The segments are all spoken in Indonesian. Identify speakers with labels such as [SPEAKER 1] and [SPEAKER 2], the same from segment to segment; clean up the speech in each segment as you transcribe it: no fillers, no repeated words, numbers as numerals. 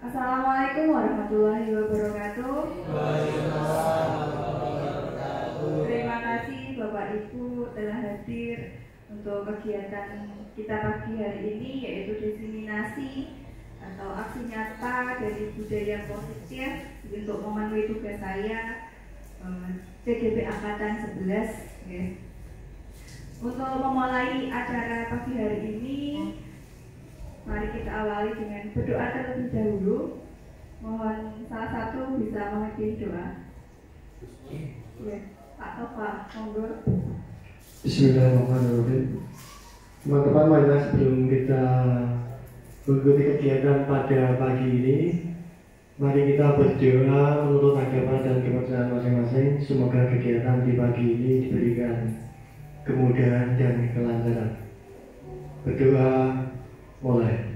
[SPEAKER 1] Assalamualaikum warahmatullahi wabarakatuh. Terima kasih Bapak Ibu telah hadir untuk kegiatan kita pagi hari ini, yaitu diseminasi atau aksi nyata dari budaya positif untuk memenuhi tugas saya CGP Angkatan 11. Untuk memulai acara pagi hari ini, mari kita awali dengan berdoa terlebih dahulu. Mohon salah satu bisa memimpin doa. Pak Tova, monggo.
[SPEAKER 2] Bismillahirrahmanirrahim. Teman-teman, marilah sebelum kita mengikuti kegiatan pada pagi ini, mari kita berdoa menurut agama dan kepercayaan masing-masing. Semoga kegiatan di pagi ini diberikan kemudahan dan kelancaran. Berdoa mulai.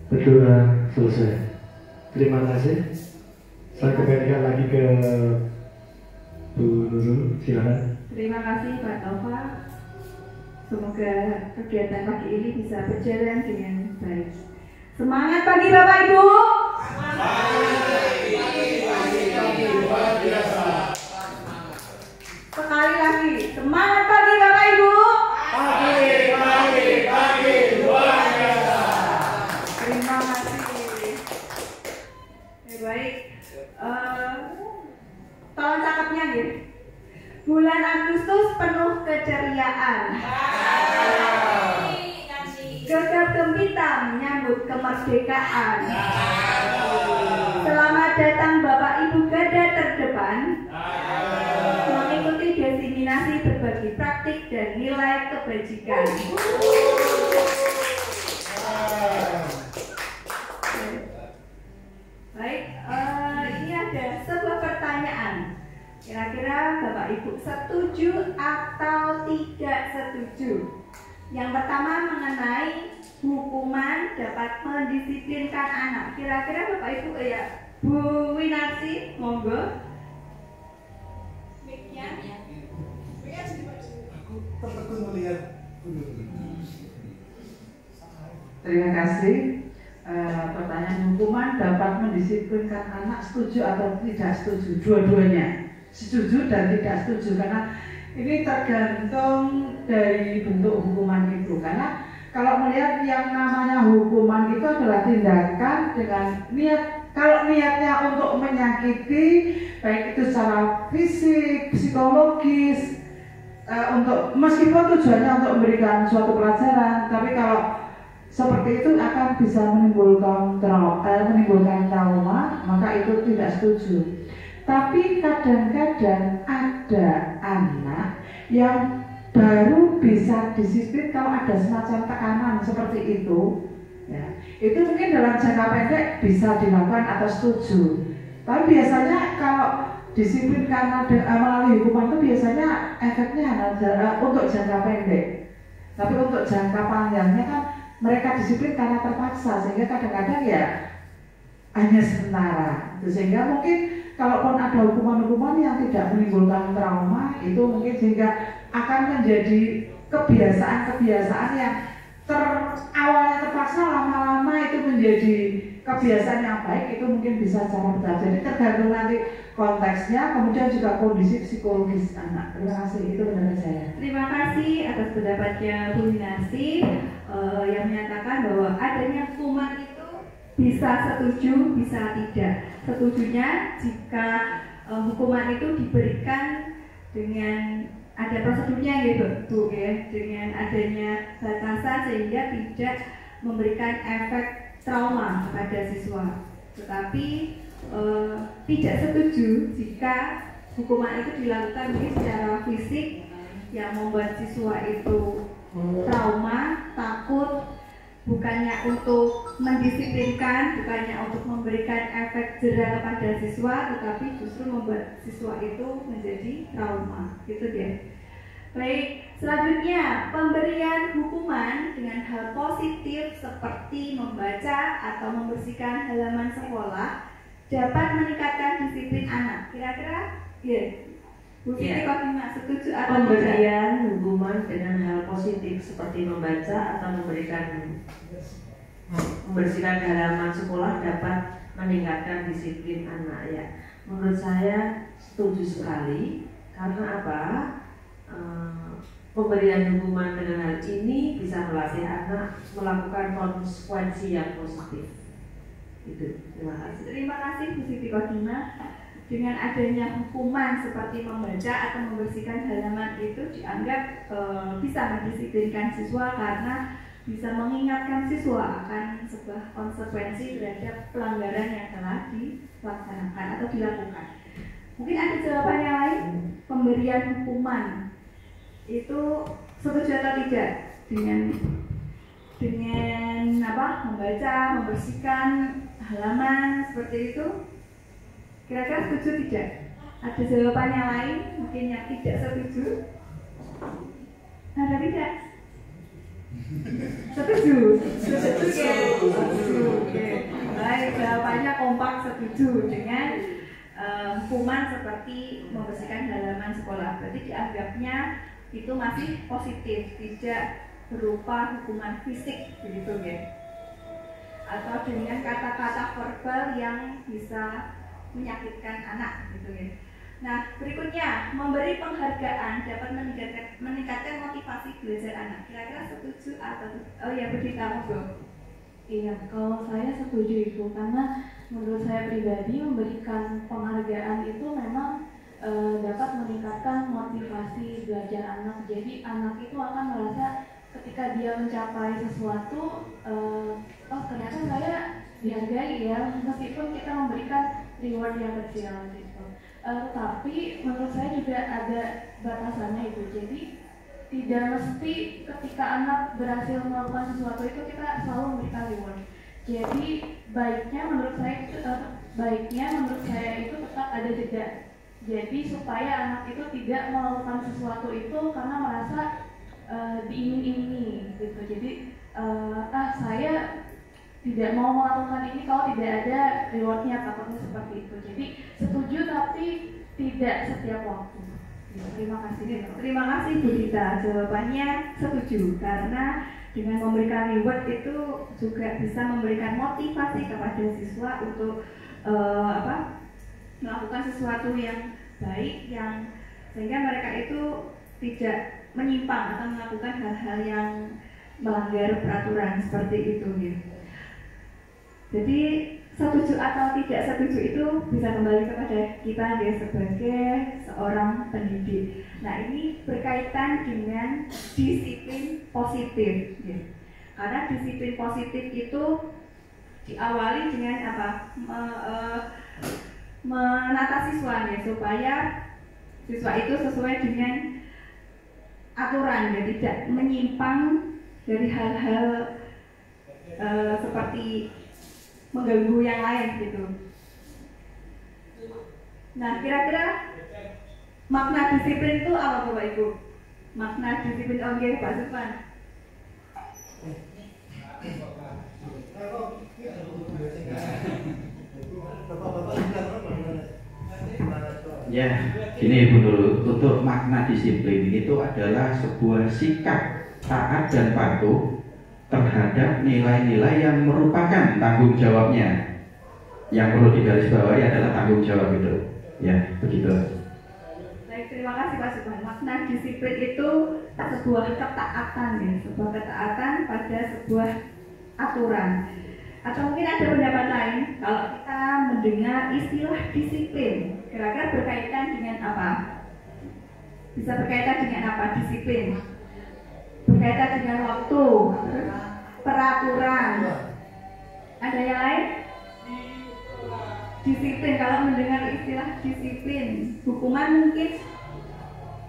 [SPEAKER 2] Berdoa selesai. Terima kasih. Saya kembalikan lagi ke Bu Nurul, silakan.
[SPEAKER 1] Terima kasih Pak Tova. Semoga kegiatan pagi ini bisa berjalan dengan baik. Semangat pagi Bapak Ibu. Sekali lagi, semangat pagi Bapak Ibu.
[SPEAKER 3] Pagi luar biasa.
[SPEAKER 1] Terima kasih. Baik. Tolong cakepnya gitu. Bulan Agustus penuh keceriaan. Gegap gempita menyambut kemerdekaan. Selamat datang Bapak Ibu garda terdepan, mengikuti diseminasi berbagi praktik dan nilai kebajikan. Baik, ini ada sebuah pertanyaan. Kira-kira Bapak Ibu setuju atau tidak setuju? Yang pertama mengenai hukuman dapat mendisiplinkan anak. Kira-kira Bapak Ibu Bu Winarsi, monggo.
[SPEAKER 4] Terima kasih. Pertanyaan hukuman dapat mendisiplinkan anak, setuju atau tidak setuju? Dua-duanya setuju dan tidak setuju, karena ini tergantung dari bentuk hukuman itu. Karena kalau melihat yang namanya hukuman itu adalah tindakan dengan niat, kalau niatnya untuk menyakiti, baik itu secara fisik, psikologis, untuk meskipun tujuannya untuk memberikan suatu pelajaran, tapi kalau seperti itu akan bisa menimbulkan trauma, maka itu tidak setuju. Tapi kadang-kadang ada anak yang baru bisa disiplin kalau ada semacam tekanan seperti itu, ya, itu mungkin dalam jangka pendek bisa dilakukan atau setuju. Tapi biasanya kalau disiplin karena melalui hukuman itu biasanya efeknya hanya untuk jangka pendek. Tapi untuk jangka panjangnya kan mereka disiplin karena terpaksa, sehingga kadang-kadang ya hanya sementara. Sehingga mungkin kalaupun ada hukuman-hukuman yang tidak menimbulkan trauma, itu mungkin sehingga akan menjadi kebiasaan-kebiasaan yang awalnya terpaksa, lama-lama itu menjadi kebiasaan yang baik, itu mungkin bisa cara bertahap. Jadi tergantung nanti konteksnya, kemudian juga kondisi psikologis anak. Terima kasih, itu pendapat saya.
[SPEAKER 1] Terima kasih atas pendapatnya Bu Winarsi yang menyatakan bahwa adanya hukuman itu bisa setuju, bisa tidak. Setujunya jika hukuman itu diberikan dengan ada prosedurnya gitu Bu, ya, dengan adanya batasan sehingga tidak memberikan efek trauma kepada siswa. Tetapi tidak setuju jika hukuman itu dilakukan secara fisik yang membuat siswa itu trauma, takut, bukannya untuk mendisiplinkan, bukannya untuk memberikan efek jera kepada siswa, tetapi justru membuat siswa itu menjadi trauma, gitu deh. Baik, selanjutnya pemberian hukuman dengan hal positif seperti membaca atau membersihkan halaman sekolah dapat meningkatkan disiplin anak. Kira-kira, ya, Bu Siti Khotimah setuju atau tidak?
[SPEAKER 5] Pemberian hukuman dengan hal positif seperti membaca atau membersihkan halaman sekolah dapat meningkatkan disiplin anak, ya. Menurut saya setuju sekali. Karena apa? Pemberian hukuman dengan hal ini bisa melatih anak melakukan konsekuensi yang positif. Itu. Terima kasih.
[SPEAKER 1] Terima kasih Bu Siti Khotimah. Dengan adanya hukuman seperti membaca atau membersihkan halaman itu dianggap bisa mendisiplinkan siswa karena bisa mengingatkan siswa akan sebuah konsekuensi terhadap pelanggaran yang telah dilaksanakan atau dilakukan. Mungkin ada jawaban yang lain? Pemberian hukuman itu setuju atau tidak dengan membaca, membersihkan halaman seperti itu? Kira-kira setuju tidak? Ada jawaban yang lain? Mungkin yang tidak setuju? Ada tidak? Setuju? Setuju. Oke. Baik, jawabannya kompak setuju dengan hukuman seperti membersihkan halaman sekolah. Berarti dianggapnya itu masih positif, tidak berupa hukuman fisik, begitu ya. Atau dengan kata-kata verbal yang bisa menyakitkan anak, gitu ya. Nah, berikutnya memberi penghargaan dapat meningkatkan motivasi belajar anak. Kira-kira setuju atau beritahu dong?
[SPEAKER 6] Iya, kalau saya setuju itu karena menurut saya pribadi memberikan penghargaan itu memang dapat meningkatkan motivasi belajar anak. Jadi anak itu akan merasa ketika dia mencapai sesuatu, oh ternyata saya dihargai ya, meskipun kita memberikan reward yang kecil gitu. Tapi menurut saya juga ada batasannya itu. Jadi tidak mesti ketika anak berhasil melakukan sesuatu itu kita selalu memberikan reward. Jadi baiknya menurut saya itu tetap ada jeda. Jadi supaya anak itu tidak melakukan sesuatu itu karena merasa diiming-imingi gitu. Jadi saya tidak mau melakukan ini kalau tidak ada rewardnya, takutnya seperti itu. Jadi setuju tapi tidak setiap waktu.
[SPEAKER 1] Terima kasih Bu Dita. Jawabannya setuju karena dengan memberikan reward itu juga bisa memberikan motivasi kepada siswa untuk melakukan sesuatu yang baik, yang sehingga mereka itu tidak menyimpang atau melakukan hal-hal yang melanggar peraturan seperti itu ya. Jadi setuju atau tidak setuju itu bisa kembali kepada kita ya sebagai seorang pendidik. Nah, ini berkaitan dengan disiplin positif ya. Karena disiplin positif itu diawali dengan menata siswa ya, supaya siswa itu sesuai dengan aturan ya, tidak menyimpang dari hal-hal seperti mengganggu yang lain gitu. Nah, kira-kira makna disiplin itu apa Bapak Ibu? Makna disiplin Pak Suppan.
[SPEAKER 7] Ya, gini Ibu Nurul, untuk makna disiplin itu adalah sebuah sikap taat dan patuh terhadap nilai-nilai yang merupakan tanggung jawabnya. Yang perlu digarisbawahi adalah tanggung jawab itu. Ya, begitu.
[SPEAKER 1] Baik, terima kasih Pak Suppan. Makna disiplin itu sebuah ketaatan ya, sebuah ketaatan pada sebuah aturan. Atau mungkin ada pendapat lain, kalau kita mendengar istilah disiplin, kira-kira berkaitan dengan apa? Bisa berkaitan dengan apa disiplin? Berkaitan dengan waktu, peraturan. Ada yang lain? Disiplin, kalau mendengar istilah disiplin, hukuman mungkin?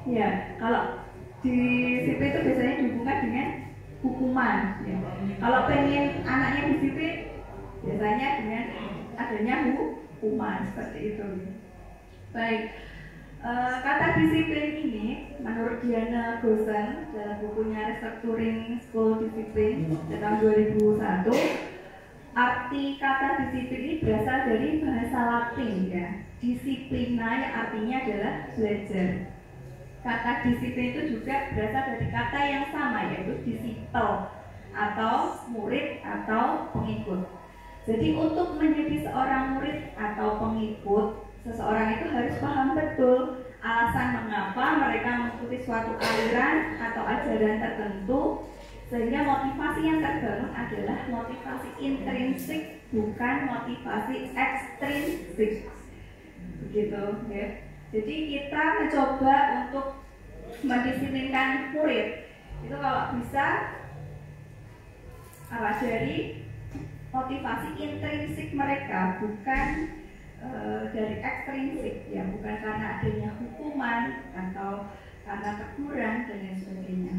[SPEAKER 1] Ya, kalau disiplin itu biasanya dihubungkan dengan hukuman ya. Kalau pengen anaknya disiplin, biasanya dengan adanya hukuman seperti itu. Baik, Kata disiplin ini menurut Diana Gosen dalam bukunya Restructuring School Discipline tahun 2001, arti kata disiplin ini berasal dari bahasa Latin ya, disiplina yang artinya adalah belajar. Kata disiplin itu juga berasal dari kata yang sama yaitu disciple atau murid atau pengikut. Jadi untuk menjadi seorang murid atau pengikut, seseorang itu harus paham betul alasan mengapa mereka mengikuti suatu aliran atau ajaran tertentu, sehingga motivasi yang terbangun adalah motivasi intrinsik, bukan motivasi ekstrinsik. Begitu ya. Jadi kita mencoba untuk mendisiplinkan murid itu kalau bisa dari motivasi intrinsik mereka, bukan dari ekstrinsik ya, bukan karena adanya hukuman atau karena teguran dan lain sebagainya.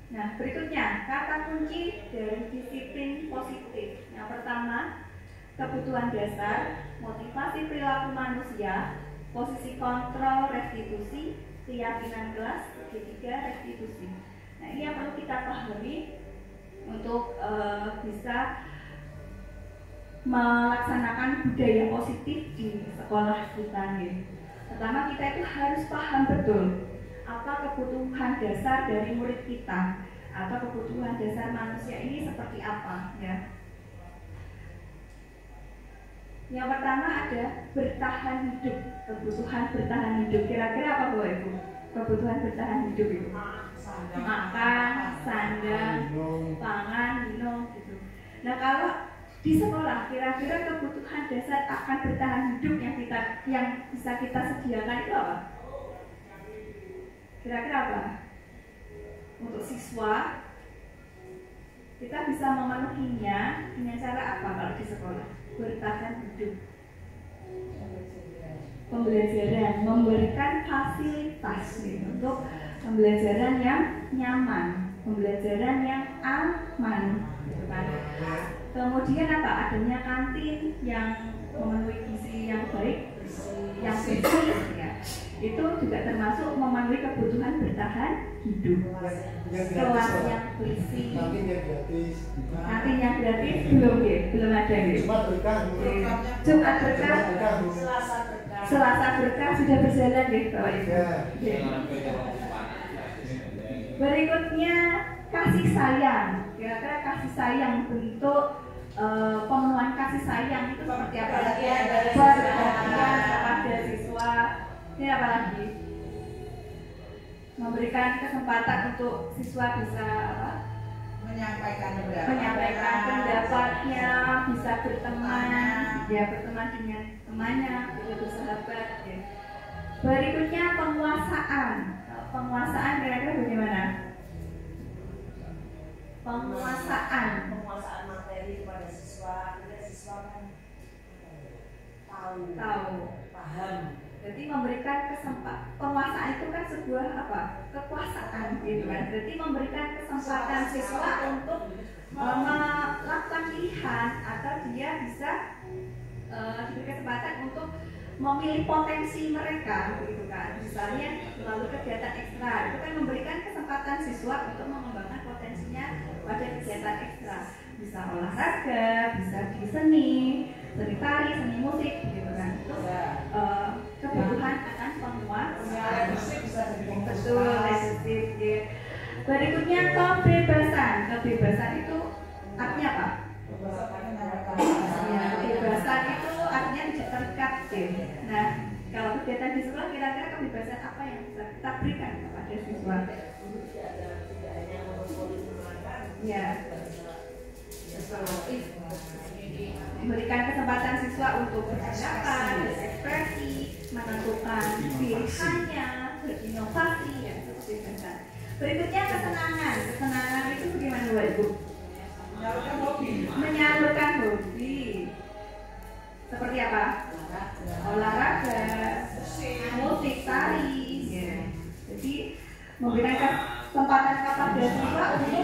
[SPEAKER 1] Nah, berikutnya kata kunci dari disiplin positif. Yang pertama, kebutuhan dasar, motivasi perilaku manusia, posisi kontrol restitusi, keyakinan kelas, ketiga restitusi. Nah, ini yang perlu kita pahami untuk bisa melaksanakan budaya positif di sekolah kita nih. Pertama, kita itu harus paham betul apa kebutuhan dasar dari murid kita atau kebutuhan dasar manusia ini seperti apa ya. Yang pertama ada bertahan hidup, kebutuhan bertahan hidup. Kira-kira apa Bu Ibu? Kebutuhan bertahan hidup itu? Makan, sandang, pangan, minum gitu. Nah, kalau di sekolah kira-kira kebutuhan dasar akan bertahan hidup yang bisa kita sediakan itu apa? Kira-kira apa? Untuk siswa kita bisa memenuhinya dengan cara apa kalau di sekolah? Bertahan hidup, pembelajaran, memberikan fasilitas gitu, untuk pembelajaran yang nyaman, pembelajaran yang aman gitu kan. Kemudian apa? Adanya kantin yang memenuhi gizi yang baik, yang bersih ya. Itu juga termasuk memenuhi kebutuhan bertahan hidup. Kelas yang bersih, kantin yang gratis belum ya, belum ada ya. Jumat berkah, Selasa berkah sudah berjalan ya Bapak Ibu. Berikutnya kasih sayang. Kira-kira kasih sayang, bentuk pemenuhan kasih sayang itu seperti apa? Perhatian kepada siswa. Ini apa lagi? Memberikan kesempatan untuk siswa bisa apa? Menyampaikan pendapatnya, bisa berteman, ya berteman dengan temannya, bisa bersahabat. Ya. Berikutnya penguasaan. Penguasaan kira-kira bagaimana? Penguasaan
[SPEAKER 8] materi kepada siswa, agar siswa kan tahu, paham.
[SPEAKER 1] Jadi memberikan kesempatan, penguasaan itu kan sebuah apa? Kekuasaan gitu kan. Jadi memberikan kesempatan siswa untuk melakukan pilihan atau dia bisa diberi kesempatan untuk memilih potensi mereka gitu kan. Misalnya melalui kegiatan ekstra itu kan memberikan kesempatan siswa untuk mengembangkan potensinya pada kegiatan ekstra. Bisa olahraga, bisa di seni tari, seni musik gitu kan. Itu kebutuhan akan penguasaan. Betul, leadership ya. Berikutnya kebebasan. Kebebasan itu artinya apa? Ya, kebebasan itu artinya tidak terikat ya. Nah, kalau kegiatan di sekolah kira-kira kebebasan apa yang bisa kita berikan kepada siswa? Ya, memberikan kesempatan siswa untuk berpendapat, berekspresi, menentukan pilihannya, berinovasi ya, seperti itu. Berikutnya kesenangan. Kesenangan itu bagaimana Bapak Ibu? Menyalurkan hobi. Seperti apa? Olahraga, musik, tari. Ya. Jadi memberikan kesempatan kepada siswa untuk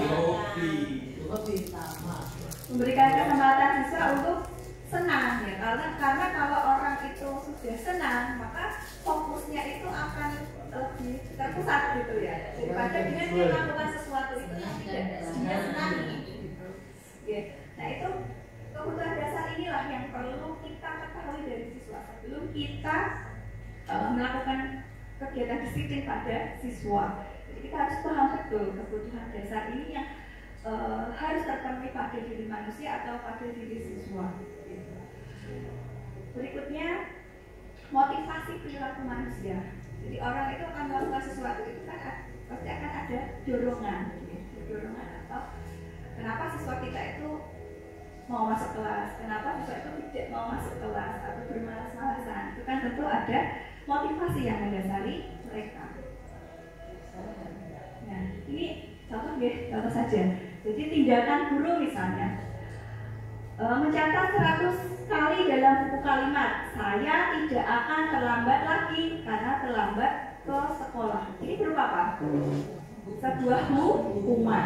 [SPEAKER 1] memberikan kesempatan siswa untuk senang ya, karena kalau orang itu sudah senang maka fokusnya itu akan lebih terpusat gitu ya, daripada dengan dia melakukan sesuatu itu yang tidak dia senangi gitu. Ya. Nah itu kebutuhan dasar inilah yang perlu kita ketahui dari siswa sebelum kita melakukan kegiatan disiplin pada siswa. Jadi kita harus paham betul kebutuhan dasar ini yang harus terpenuhi pada diri manusia atau pada diri siswa. Berikutnya, motivasi perilaku manusia. Jadi orang itu akan melakukan sesuatu itu kan pasti akan ada dorongan, dorongan atau kenapa siswa kita itu mau masuk kelas, kenapa siswa itu tidak mau masuk kelas atau bermalas-malasan. Itu kan tentu ada motivasi yang mendasari mereka. Nah, ini contoh saja. Jadi tindakan guru misalnya mencatat 100 kali dalam buku kalimat, saya tidak akan terlambat lagi karena terlambat ke sekolah. Ini berupa apa? Sebuah hukuman.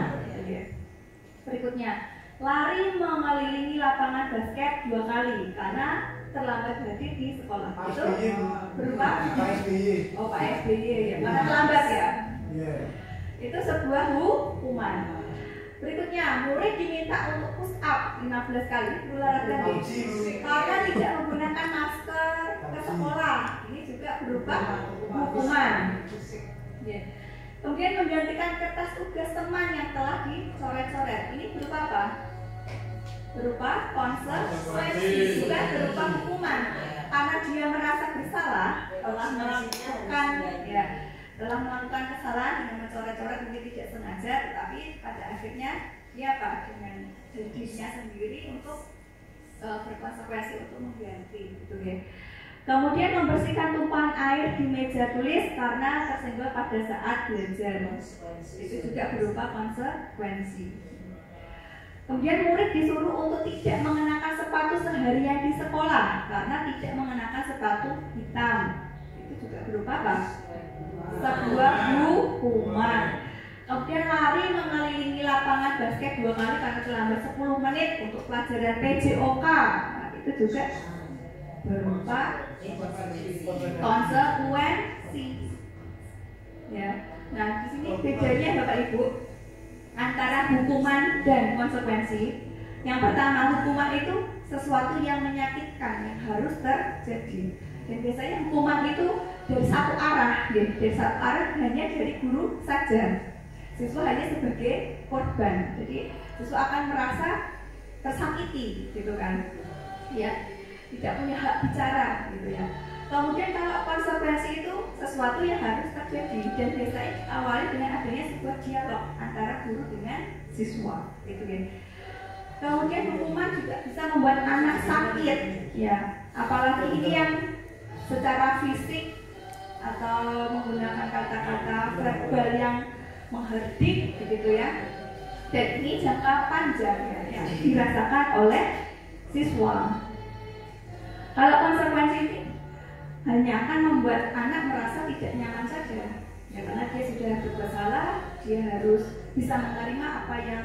[SPEAKER 1] Berikutnya, lari mengelilingi lapangan basket 2 kali karena terlambat hadir di sekolah. Itu berupa Pak SBY ya, karena terlambat ya. Itu sebuah hukuman. Berikutnya, murid diminta untuk push up 15 kali berolahraga karena tidak menggunakan masker ke sekolah. Ini juga berupa hukuman. Kemudian menggantikan kertas tugas teman yang telah dicoret-coret. Ini berupa apa? Berupa konsekuensi, bukan berupa hukuman. Karena dia merasa bersalah telah melakukan kesalahan dengan mencoret-coret mungkin tidak sengaja, tetapi pada akhirnya dia dengan dirinya sendiri untuk berkonsekuensi untuk mengganti, gitu ya. Kemudian membersihkan tumpahan air di meja tulis karena tersenggol pada saat belajar. Itu juga berupa konsekuensi. Kemudian murid disuruh untuk tidak mengenakan sepatu seharian di sekolah karena tidak mengenakan sepatu hitam. Itu juga berupa apa? Sebuah hukuman. Kemudian lari mengelilingi lapangan basket 2 kali karena terlambat 10 menit untuk pelajaran PJOK. Nah, itu juga berupa konsekuensi. Ya. Nah, di sini bedanya Bapak Ibu antara hukuman dan konsekuensi. Yang pertama, hukuman itu sesuatu yang menyakitkan yang harus terjadi. Dan biasanya hukuman itu dari satu arah, dari satu arah hanya dari guru saja. Siswa hanya sebagai korban. Jadi siswa akan merasa tersakiti, gitu kan? Ya, tidak punya hak bicara, gitu ya. Kemudian kalau konsekuensi itu sesuatu yang harus terjadi dan biasanya diawali dengan adanya sebuah dialog antara guru dengan siswa, gitu ya. Kemudian hukuman juga bisa membuat anak sakit, ya. Apalagi ini yang secara fisik atau menggunakan kata-kata verbal yang menghardik, begitu ya. Dan ini jangka panjang ya, yang dirasakan oleh siswa. Kalau konsekuensi ini hanya akan membuat anak merasa tidak nyaman saja, ya, karena dia sudah berbuat salah, dia harus bisa menerima apa yang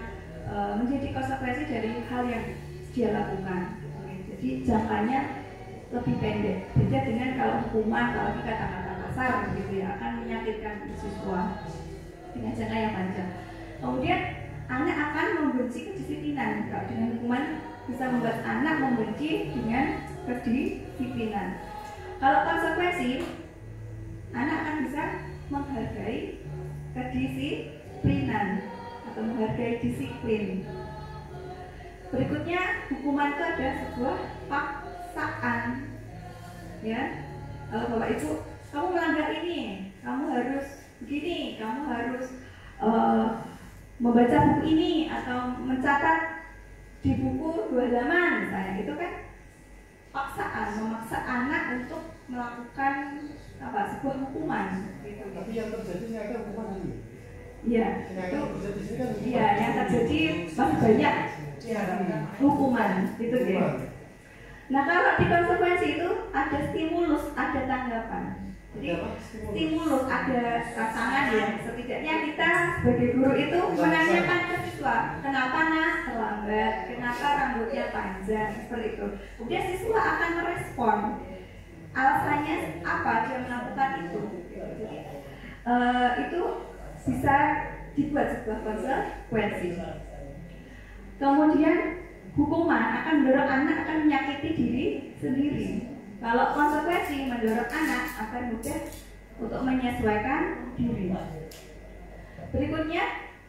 [SPEAKER 1] menjadi konsekuensi dari hal yang dia lakukan. Jadi jangkanya lebih pendek. Beda dengan kalau hukuman, kalau kita kata-kata kasar, gitu ya, akan menyakitkan siswa dengan jangka yang panjang. Kemudian anak akan membenci kedisiplinan. Kalau dengan hukuman bisa membuat anak membenci dengan kedisiplinan. Kalau konsekuensi, anak akan bisa menghargai kedisiplinan atau menghargai disiplin. Berikutnya, hukuman itu ada sebuah paksaan. Ya, kalau Bapak Ibu, kamu melanggar ini, kamu harus begini, kamu harus membaca buku ini atau mencatat di buku 2 halaman, misalnya, itu kan paksaan, memaksa anak untuk melakukan sebuah hukuman. Gitu.
[SPEAKER 3] Tapi yang terjadi nyata hukuman ini.
[SPEAKER 1] Iya, itu. Iya, yang terjadi masih banyak hukuman, gitu ya. Nah, kalau di konsekuensi itu ada stimulus, ada tanggapan. Jadi stimulus, ada rangsangan ya. Setidaknya kita sebagai guru itu menanyakan ke siswa, kenapa Nas terlambat, kenapa rambutnya panjang, seperti itu. Kemudian siswa akan merespon alasannya apa dia melakukan itu. Jadi itu bisa dibuat sebuah konsekuensi. Kemudian hukuman akan mendorong anak akan menyakiti diri sendiri. Kalau konsekuensi mendorong anak akan mudah untuk menyesuaikan diri. Berikutnya,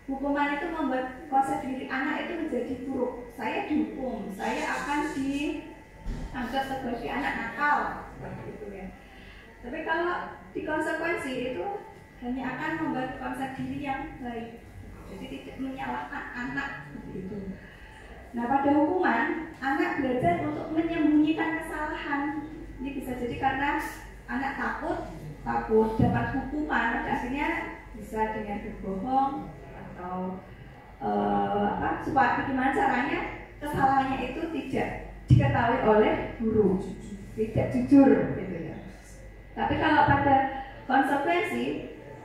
[SPEAKER 1] hukuman itu membuat konsep diri anak itu menjadi buruk. Saya dihukum, saya akan dianggap sebagai anak nakal, seperti itu ya. Tapi kalau di konsekuensi itu hanya akan membuat konsep diri yang baik. Jadi tidak menyalahkan anak seperti itu. Nah, pada hukuman, anak belajar untuk menyembunyikan kesalahan. Ini bisa jadi karena anak takut dapat hukuman, akhirnya bisa dengan berbohong atau supaya bagaimana caranya kesalahannya itu tidak diketahui oleh guru, tidak jujur, gitu ya. Tapi kalau pada konsekuensi,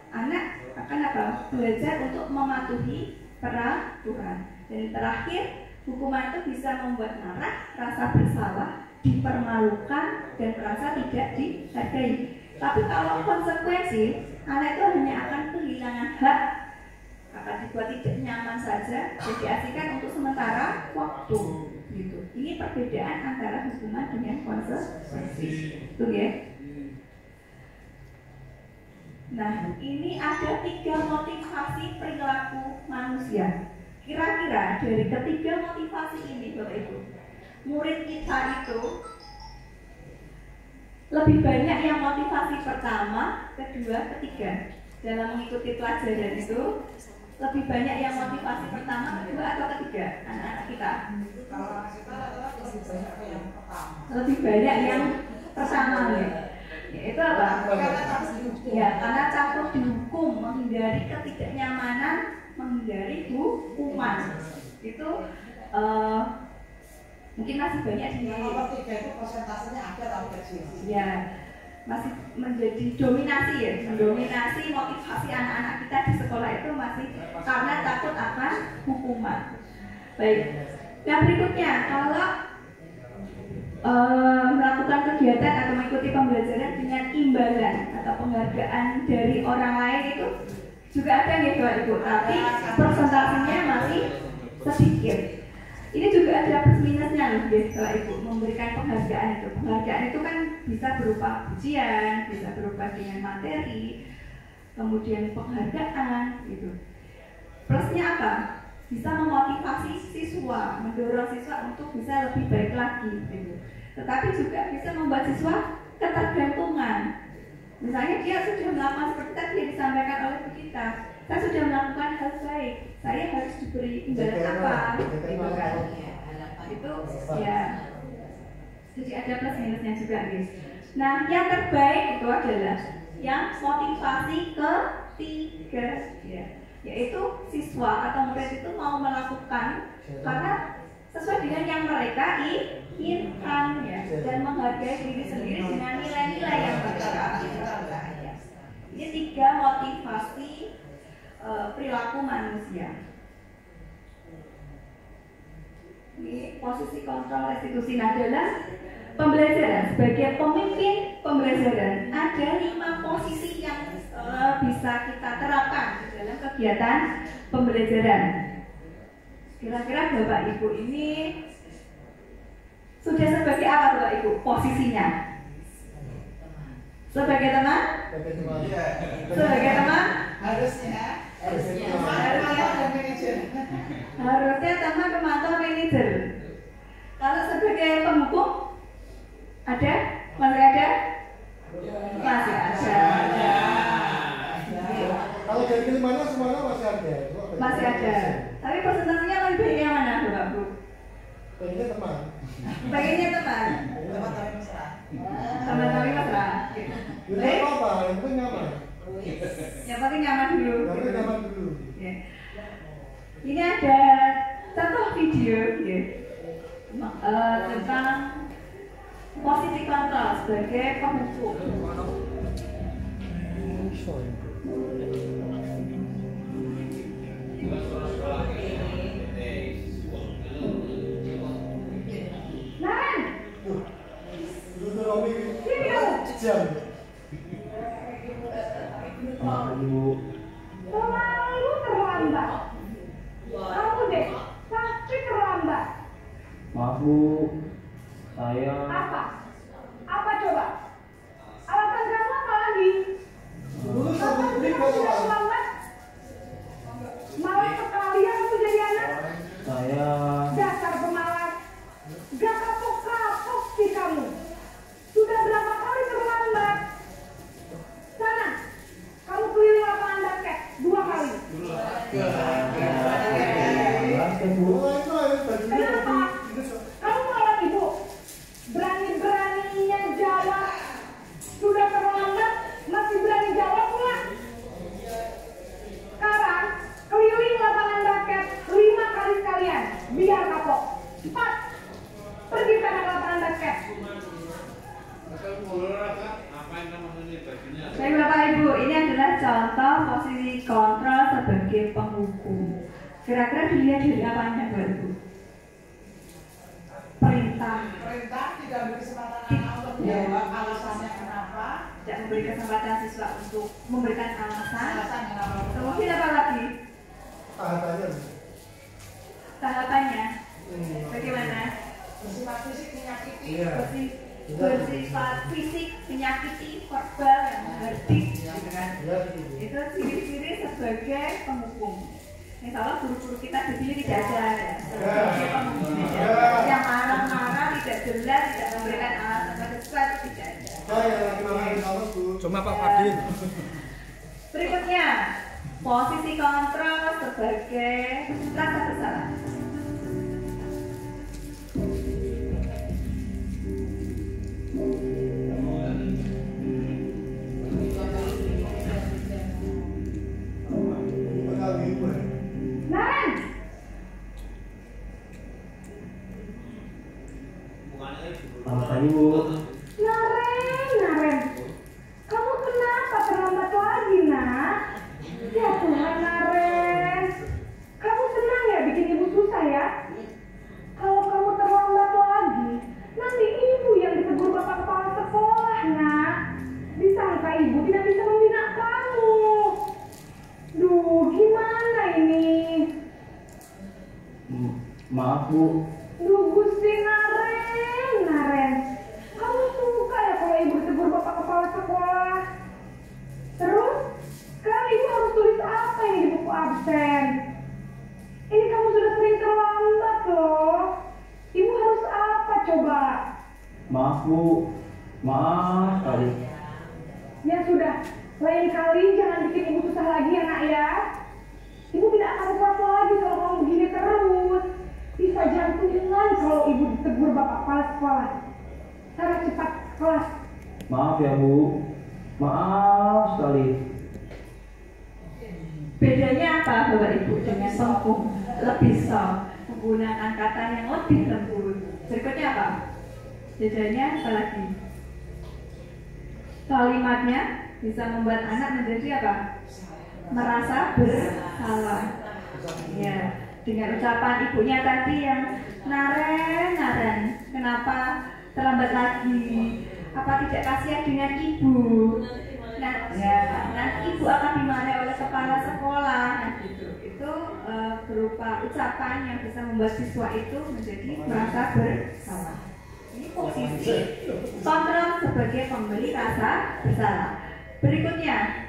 [SPEAKER 1] anak akan belajar untuk mematuhi peraturan. Dan terakhir, hukuman itu bisa membuat marah, rasa bersalah, dipermalukan, dan merasa tidak dihargai. Tapi kalau konsekuensi, anak itu hanya akan kehilangan hak, akan dibuat tidak nyaman saja, dan diasingkan untuk sementara waktu. Gitu. Ini perbedaan antara hukuman dengan konsekuensi. Tuh ya. Nah, ini ada 3 motivasi perilaku manusia. Kira-kira dari ketiga motivasi ini, Bapak Ibu, murid kita itu lebih banyak yang motivasi pertama, kedua, ketiga. Dalam mengikuti pelajaran itu lebih banyak yang motivasi pertama, kedua, atau ketiga anak-anak kita? Lebih banyak yang pertama ya. Itu apa? Ya, karena takut dihukum, menghindari ketidaknyamanan, menghindari hukuman. Itu mungkin masih banyak di
[SPEAKER 8] nomor 3 itu persentasenya ada tapi kecil.
[SPEAKER 1] Ya, masih menjadi dominasi ya, mendominasi motivasi anak-anak kita di sekolah itu masih karena takut akan hukuman. Baik. Yang berikutnya, kalau melakukan kegiatan atau mengikuti pembelajaran dengan imbalan atau penghargaan dari orang lain itu juga ada nih Bapak Ibu, tapi persentasenya masih sedikit. Ini juga ada plus minusnya loh Bapak Ibu, memberikan penghargaan itu. Penghargaan itu kan bisa berupa pujian, bisa berupa dengan materi, kemudian penghargaan gitu. Plusnya apa? Bisa memotivasi siswa, mendorong siswa untuk bisa lebih baik lagi gitu. Tetapi juga bisa membuat siswa ketergantungan. Misalnya dia sudah melakukan seperti tadi yang disampaikan oleh Bu Gita, saya sudah melakukan hal baik, saya harus diberi imbalan apa? Gitu kan? Itu ya. Jadi ada plus minusnya juga guys. Nah, yang terbaik itu adalah yang motivasi ketiga ya, yaitu siswa atau murid itu mau melakukan karena sesuai dengan yang mereka inginkan ya, dan menghargai diri sendiri dengan nilai-nilai yang mereka inginkan. Ini 3 motivasi perilaku manusia. Ini posisi kontrol restitusi adalah pembelajaran. Sebagai pemimpin pembelajaran, ada 5 posisi yang bisa kita terapkan di dalam kegiatan pembelajaran. Kira-kira Bapak Ibu ini sudah sebagai apa Bapak Ibu posisinya? Sebagai teman? Sebagai teman? Harusnya teman pemantau manajer. Kalau sebagai penghukum ada? Masih ada? Masih ada.
[SPEAKER 3] Kalau dari kelimanya semuanya masih ada.
[SPEAKER 1] Masih ada. Tapi persentasenya lebih baik yang mana Bapak Bu?
[SPEAKER 3] Pengennya teman.
[SPEAKER 1] Pengennya teman. Teman-teman mesra.
[SPEAKER 3] Baik. Apa? Yang penting nyaman.
[SPEAKER 1] Yang penting nyaman dulu.
[SPEAKER 3] Yang penting nyaman dulu.
[SPEAKER 1] Ya. Ini ada contoh video ya, tentang posisi kontrol sebagai penghukum. Naren,
[SPEAKER 3] Dulu Romi
[SPEAKER 1] sini kamu.
[SPEAKER 3] jam.
[SPEAKER 2] Ibu.
[SPEAKER 1] Selalu terlambat. Kamu deh, pasti terlambat.
[SPEAKER 2] Maaf Bu, saya
[SPEAKER 1] Apa? Apa coba? Alasan kamu apa lagi?
[SPEAKER 3] Dulu
[SPEAKER 1] Kapan
[SPEAKER 3] sebelum
[SPEAKER 1] kamu
[SPEAKER 3] nikah
[SPEAKER 1] tidak
[SPEAKER 3] apa?
[SPEAKER 1] terlambat? Malah sekalian kamu jadi anak.
[SPEAKER 2] saya
[SPEAKER 1] Dasar pemalas. Gak kapok-kapok sih kamu. Sudah berapa kali terlambat? Sana, kamu keliling lapangan basket 2 kali.
[SPEAKER 3] Mulai itu ayo bajunya
[SPEAKER 1] Kenapa?
[SPEAKER 3] kopi.
[SPEAKER 1] Kamu melawan ibu. Berani-beraninya jawab. Sudah terlambat, masih berani jawab pula. Sekarang, keliling lapangan basket 5 kali sekalian. Biar kapok. Cepat. Pergi sana ke lapangan basket. Baik Bapak Ibu, ini adalah contoh posisi kontrol sebagai penghukum. Kira-kira dilihat dari apanya Bapak Ibu? Perintah.
[SPEAKER 4] Perintah tidak memberi kesempatan anak untuk menjawab alasannya kenapa.
[SPEAKER 1] Tidak memberi kesempatan siswa untuk memberikan alasan.
[SPEAKER 4] Alasan kenapa.
[SPEAKER 1] Kemudian apa lagi?
[SPEAKER 3] Tahapannya.
[SPEAKER 1] Tahapannya. Bagaimana?
[SPEAKER 4] Bersifat fisik menyakiti.
[SPEAKER 3] Iya.
[SPEAKER 1] Bersifat fisik, menyakiti, verbal, yang mengerti, gitu kan?
[SPEAKER 3] Iya.
[SPEAKER 1] Itu ciri-ciri sebagai penghukum. Insya Allah guru-guru kita di sini tidak ada ya, sebagai penghukum yang marah-marah, tidak jelas, tidak memberikan alasan pada sesuatu, tidak ada.
[SPEAKER 3] Saya lagi makan sama Bu.
[SPEAKER 9] Cuma Pak Fadil.
[SPEAKER 1] Berikutnya, posisi kontrol sebagai rasa bersalah. Naren,
[SPEAKER 2] Selamat Bu.
[SPEAKER 1] Naren, kamu kenapa terlambat lagi nak? Ya Tuhan Naren, kamu senang ya bikin ibu susah ya? Kalau kamu terlambat lagi, nanti ibu yang ditegur bapak kepala sekolah nak. Disangka ibu tidak bisa membina kamu. Duh, gimana ini?
[SPEAKER 2] Maaf Bu.
[SPEAKER 1] Duh Gusti Naren, kamu suka ya kalau ibu ditegur bapak kepala sekolah? Terus, sekarang ibu harus tulis apa ini di buku absen? Ini kamu sudah sering terlambat loh. Ibu harus apa coba?
[SPEAKER 2] Maaf Bu. Maaf sekali.
[SPEAKER 1] Ya sudah, lain kali jangan bikin ibu susah lagi ya nak ya. Ibu tidak akan kuat lagi kalau kamu begini terus. Bisa jantungan kalau ibu ditegur bapak kepala sekolah. Sana cepat kelas.
[SPEAKER 2] Maaf ya Bu. Maaf sekali.
[SPEAKER 1] Bedanya apa Bapak Ibu dengan penghukum? Lebih soft, menggunakan kata yang lebih lembut. Berikutnya apa? Bedanya apa lagi? Kalimatnya bisa membuat anak menjadi apa? Merasa bersalah. Ya, dengan ucapan ibunya tadi yang Naren, kenapa terlambat lagi? Apa tidak kasihan dengan ibu? Nah, ya, nanti ibu akan dimarahi oleh kepala sekolah. Nah, gitu. Itu berupa ucapan yang bisa membuat siswa itu menjadi merasa bersalah. Ini posisi kontrol sebagai pemberi rasa bersalah. Berikutnya,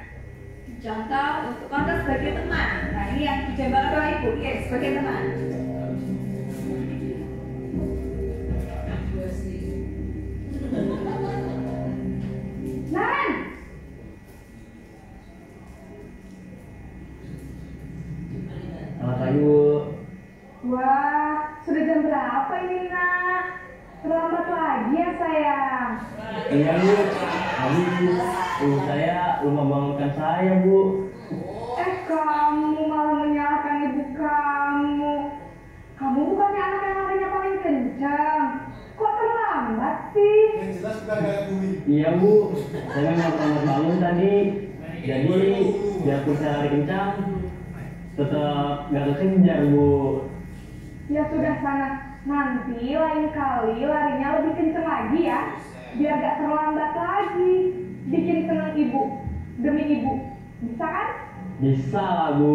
[SPEAKER 1] contoh untuk kontrol sebagai teman. Nah, ini yang dijambakan oleh ibu, ya, sebagai teman. Naren,
[SPEAKER 2] Selamat pagi Bu.
[SPEAKER 1] wah, sudah jam berapa ini nak? Terlambat lagi ya sayang.
[SPEAKER 2] Iya Bu. Habis ibu saya lupa bangunkan saya Bu.
[SPEAKER 1] Kamu malah menyalahkan ibu kamu. Kamu bukannya anak yang larinya paling kencang. Kok terlambat sih?
[SPEAKER 3] Yang jelas bukan kayak Bumi.
[SPEAKER 2] Iya Bu. Saya memang terlambat bangun tadi.
[SPEAKER 9] Jadi biar bisa lari kencang, tetap nggak kekejar Bu.
[SPEAKER 10] Ya sudah sana, nanti lain kali larinya lebih kenceng lagi ya, biar gak terlambat lagi. Bikin senang ibu, demi ibu, bisa kan?
[SPEAKER 9] Bisa lah Bu.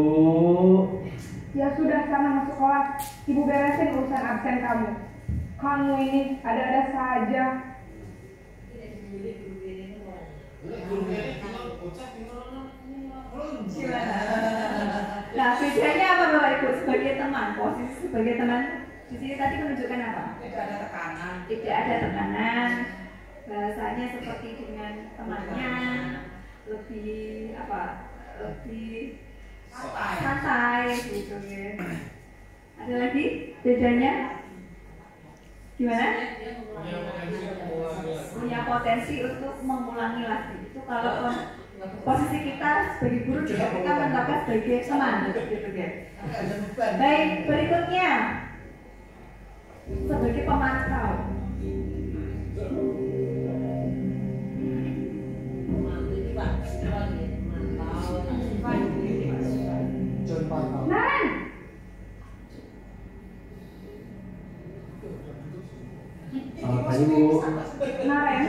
[SPEAKER 10] Ya sudah sana masuk kelas, ibu beresin urusan absen kamu. Kamu ini ada-ada saja.
[SPEAKER 1] Nah, bedanya apa Bapak Ibu sebagai teman? Posisi sebagai teman di sini tadi menunjukkan apa?
[SPEAKER 4] Tidak ada tekanan.
[SPEAKER 1] Tidak ada tekanan. Bahasanya seperti dengan temannya, lebih apa? Lebih santai gitu ya. Ada lagi bedanya? Gimana? Punya potensi untuk mengulangi lagi. Itu kalau posisi kita sebagai guru juga kita menganggapnya sebagai teman gitu ya. Baik, berikutnya sebagai pemantau.
[SPEAKER 10] Naren,
[SPEAKER 9] Selamat pagi Bu.
[SPEAKER 10] Naren,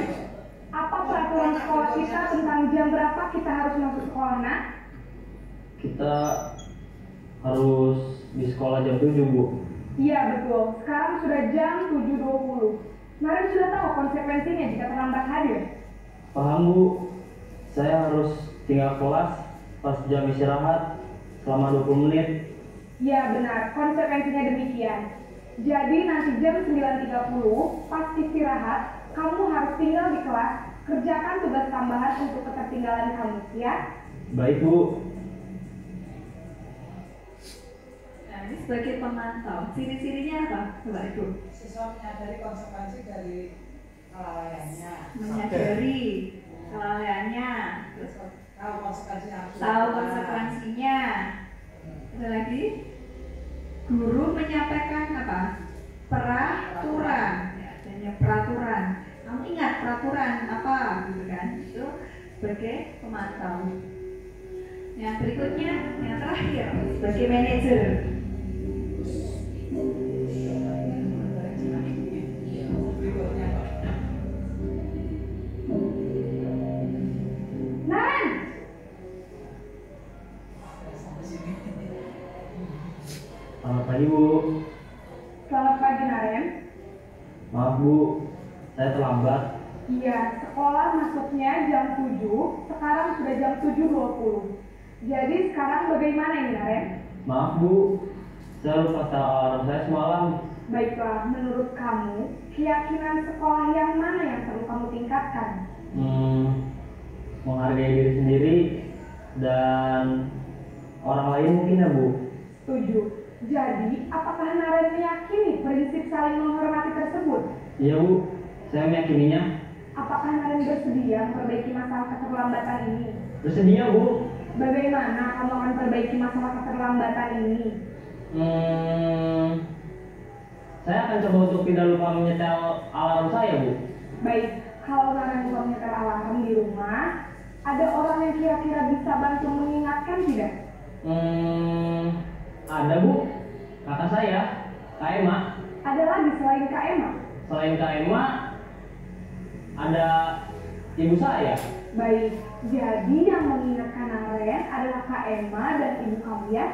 [SPEAKER 10] apa peraturan sekolah kita tentang jam berapa kita harus masuk sekolah, nak?
[SPEAKER 9] Kita harus di sekolah jam 7 Bu.
[SPEAKER 10] Iya betul, sekarang sudah jam 7.20. Naren sudah tahu konsekuensinya jika terlambat hadir.
[SPEAKER 9] Paham Bu. Saya harus tinggal kelas pas jam istirahat selama 20 menit.
[SPEAKER 10] Ya benar, konsekuensinya demikian. Jadi nanti jam 9.30 pas istirahat, kamu harus tinggal di kelas, kerjakan tugas tambahan untuk ketertinggalan kamu, ya?
[SPEAKER 9] Baik Bu.
[SPEAKER 1] Nah, ini sebagai pemantau, ciri-cirinya apa, Bapak Ibu?
[SPEAKER 4] Siswa menyadari konsekuensi dari kelalaiannya.
[SPEAKER 1] Menyadari kelalaiannya, terus
[SPEAKER 4] Tahu konsekuensinya.
[SPEAKER 1] tahu konsekuensinya. Ada lagi? Guru menyampaikan apa? Peraturan. Ya, adanya peraturan. Kamu ingat peraturan apa gitu kan? Itu sebagai pemantau. Yang berikutnya, yang terakhir sebagai manajer.
[SPEAKER 10] Naren,
[SPEAKER 9] Selamat pagi Bu.
[SPEAKER 10] selamat pagi Naren.
[SPEAKER 9] Maaf Bu, saya terlambat.
[SPEAKER 10] Iya, sekolah masuknya jam 7, sekarang sudah jam 7.20. Jadi sekarang bagaimana ini Naren?
[SPEAKER 9] Maaf Bu, saya lupa setel alarm saya semalam.
[SPEAKER 10] Baiklah, menurut kamu, keyakinan sekolah yang mana yang perlu kamu tingkatkan?
[SPEAKER 9] Menghargai diri sendiri dan orang lain mungkin ya Bu.
[SPEAKER 10] Setuju. Jadi, apakah Naren meyakini prinsip saling menghormati tersebut?
[SPEAKER 9] Iya Bu, saya meyakininya.
[SPEAKER 10] Apakah Naren bersedia memperbaiki masalah keterlambatan ini?
[SPEAKER 9] Bersedia Bu.
[SPEAKER 10] Bagaimana kamu akan perbaiki masalah keterlambatan ini?
[SPEAKER 9] Saya akan coba untuk tidak lupa menyetel alarm saya Bu.
[SPEAKER 10] Baik, kalau Naren lupa menyetel alarm di rumah, ada orang yang kira-kira bisa bantu mengingatkan tidak?
[SPEAKER 9] Ada Bu, kakak saya, Kak Emma.
[SPEAKER 10] Ada lagi selain Kak Emma?
[SPEAKER 9] Selain Kak Emma, ada ibu saya.
[SPEAKER 10] Baik, jadi yang mengingatkan Naren adalah Kak Emma dan ibu kamu ya?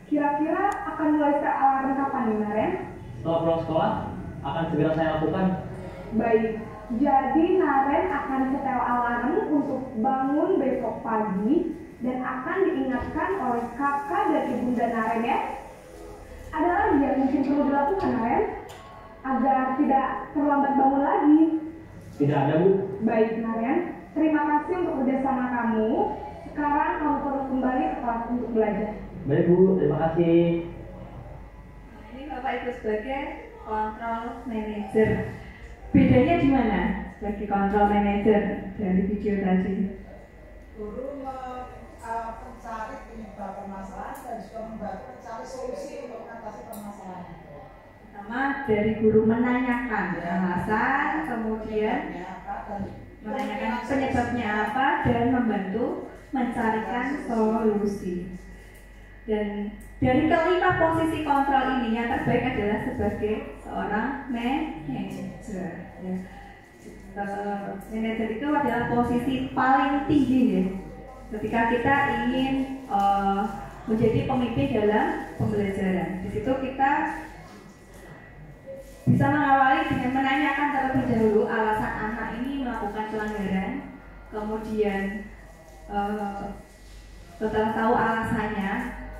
[SPEAKER 10] Kira-kira akan mulai setel alarm kapan nih Naren?
[SPEAKER 9] Setelah pulang sekolah, akan segera saya lakukan.
[SPEAKER 10] Baik, jadi Naren akan setel alarm untuk bangun besok pagi dan akan diingatkan oleh kakak dan ibunda Naren ya. Ada lagi yang mungkin perlu dilakukan Naren agar tidak terlambat bangun lagi?
[SPEAKER 9] Tidak ada Bu.
[SPEAKER 10] Baik Naren, terima kasih untuk kerjasama kamu. Sekarang kamu perlu kembali ke kelas untuk belajar.
[SPEAKER 9] Baik Bu, terima kasih.
[SPEAKER 1] Nah, ini Bapak Ibu sebagai kontrol manager. Bedanya di mana sebagai kontrol manager dari video tadi?
[SPEAKER 4] Guru mencari penyebab permasalahan dan juga membantu mencari solusi untuk mengatasi permasalahan.
[SPEAKER 1] Pertama dari guru menanyakan alasan, kemudian menanyakan penyebabnya apa dan membantu mencarikan solusi. Dan dari kelima posisi kontrol ini yang terbaik adalah sebagai seorang manajer. Ya. Manajer itu adalah posisi paling tinggi ya. Ketika kita ingin menjadi pemimpin dalam pembelajaran, di situ kita bisa mengawali dengan menanyakan terlebih dahulu alasan anak ini melakukan pelanggaran, kemudian setelah tahu alasannya,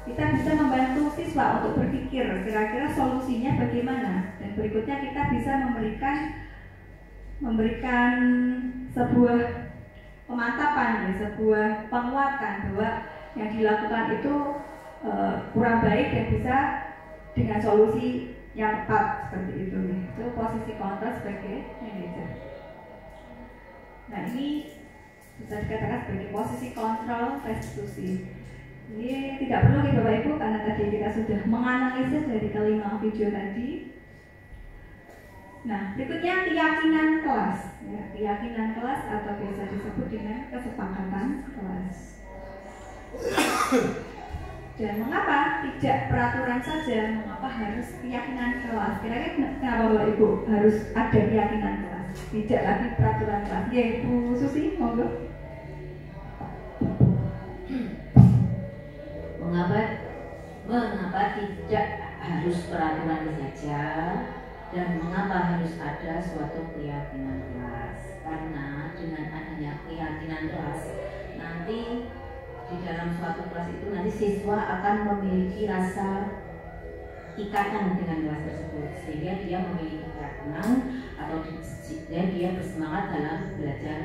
[SPEAKER 1] kita bisa membantu siswa untuk berpikir kira-kira solusinya bagaimana, dan berikutnya kita bisa memberikan sebuah pemantapan, ya, sebuah penguatan bahwa yang dilakukan itu kurang baik dan bisa dengan solusi yang tepat seperti itu. Itu posisi kontrol sebagai manajer. Nah, ini bisa dikatakan sebagai posisi kontrol restitusi. Ini tidak perlu nih Bapak Ibu karena tadi kita sudah menganalisis dari kelima video tadi. Nah, berikutnya keyakinan kelas. Ya, keyakinan kelas atau biasa disebut dengan kesepakatan kelas. Dan mengapa tidak peraturan saja? Mengapa harus keyakinan kelas? Kira-kira kenapa Bapak Ibu harus ada keyakinan kelas? Tidak lagi peraturan kelas. Ya, Ibu Susi, monggo.
[SPEAKER 11] Mengapa tidak harus peraturan saja dan mengapa harus ada suatu keyakinan kelas? Karena dengan adanya keyakinan kelas, nanti di dalam suatu kelas itu nanti siswa akan memiliki rasa ikatan dengan kelas tersebut, sehingga dia memiliki keyakinan atau dia bersemangat dalam belajar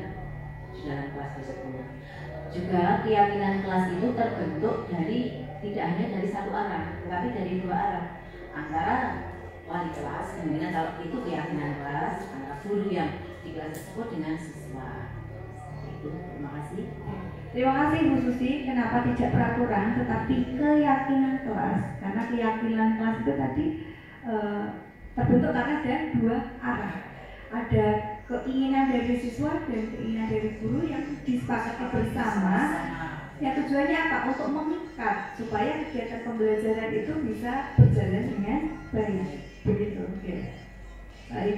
[SPEAKER 11] di dalam kelas tersebut. Juga keyakinan kelas itu terbentuk dari tidak hanya dari satu arah, tetapi dari dua arah, antara wali kelas, kemudian kalau itu keyakinan kelas antara guru yang di kelas tersebut dengan siswa. Itu, terima kasih.
[SPEAKER 1] Terima kasih Bu Susi. Kenapa tidak peraturan tetapi keyakinan kelas? Karena keyakinan kelas itu tadi terbentuk karena ada dua arah. Ada keinginan dari siswa dan keinginan dari guru yang disepakati bersama. Ya, tujuannya apa? Untuk mengikat supaya kegiatan pembelajaran itu bisa berjalan dengan baik. Begitu. Oke. Baik.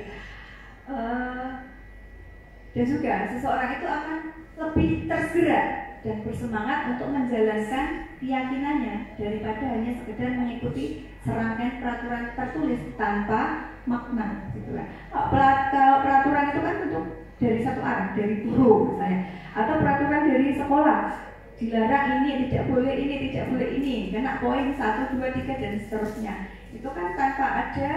[SPEAKER 1] Dan juga seseorang itu akan lebih tergerak dan bersemangat untuk menjalankan keyakinannya daripada hanya sekedar mengikuti serangkaian peraturan tertulis tanpa makna, gitu kan. Kalau peraturan itu kan tentu dari satu arah, dari guru misalnya, atau peraturan dari sekolah, dilarang ini, tidak boleh ini, kena poin 1, 2, 3 dan seterusnya. Itu kan tanpa ada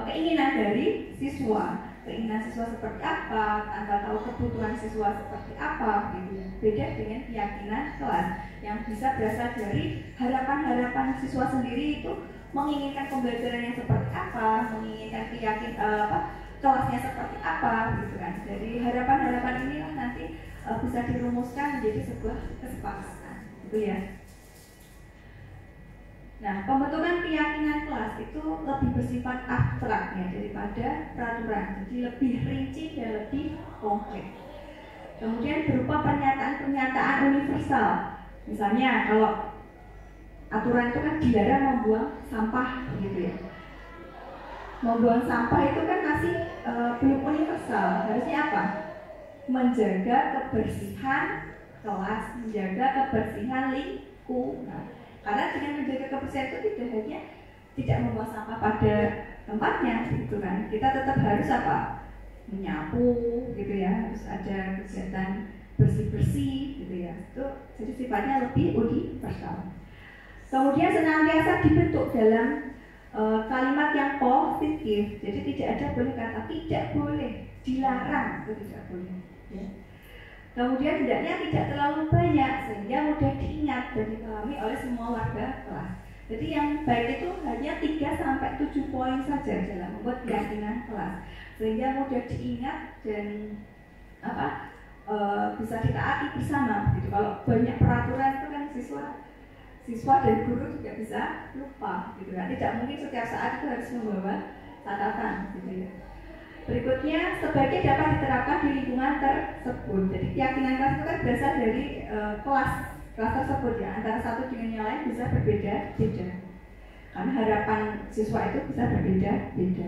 [SPEAKER 1] keinginan dari siswa. Keinginan siswa seperti apa, tanpa tahu kebutuhan siswa seperti apa, gitu. Beda dengan keyakinan kelas yang bisa berasal dari harapan-harapan siswa sendiri itu menginginkan pembelajaran yang seperti apa, menginginkan kelasnya seperti apa, gitu kan. Dari harapan-harapan inilah nanti bisa dirumuskan menjadi sebuah kesepakatan, gitu ya. Nah, pembentukan keyakinan kelas itu lebih bersifat abstrak ya daripada peraturan, jadi lebih rinci dan lebih konkret. Kemudian berupa pernyataan-pernyataan universal. Misalnya kalau aturan itu kan dilarang membuang sampah, gitu ya. Membuang sampah itu kan masih belum universal. Harusnya apa? Menjaga kebersihan kelas, menjaga kebersihan lingkungan. Karena dengan menjaga kebersihan itu tidak hanya tidak membuang sampah pada tempatnya, gitu kan. Kita tetap harus apa? Menyapu, gitu ya. Harus ada kegiatan bersih-bersih, gitu ya. Itu jadi sifatnya lebih universal. Kemudian senantiasa dibentuk dalam kalimat yang positif. Jadi tidak ada boleh kata tidak boleh, dilarang itu tidak boleh. Ya. Kemudian hendaknya tidak terlalu banyak sehingga mudah diingat dan dipahami oleh semua warga kelas. Jadi yang baik itu hanya 3-7 poin saja dalam membuat keyakinan kelas sehingga mudah diingat dan bisa ditaati bersama. Gitu. Kalau banyak peraturan itu kan siswa dan guru juga bisa lupa. Gitu kan. Tidak mungkin setiap saat itu harus membawa catatan. Gitu ya. Berikutnya, sebaiknya dapat diterapkan di lingkungan tersebut. Jadi keyakinan kelas itu kan berasal dari kelas tersebut ya. Antara satu dengan yang lain bisa berbeda-beda. Karena harapan siswa itu bisa berbeda-beda.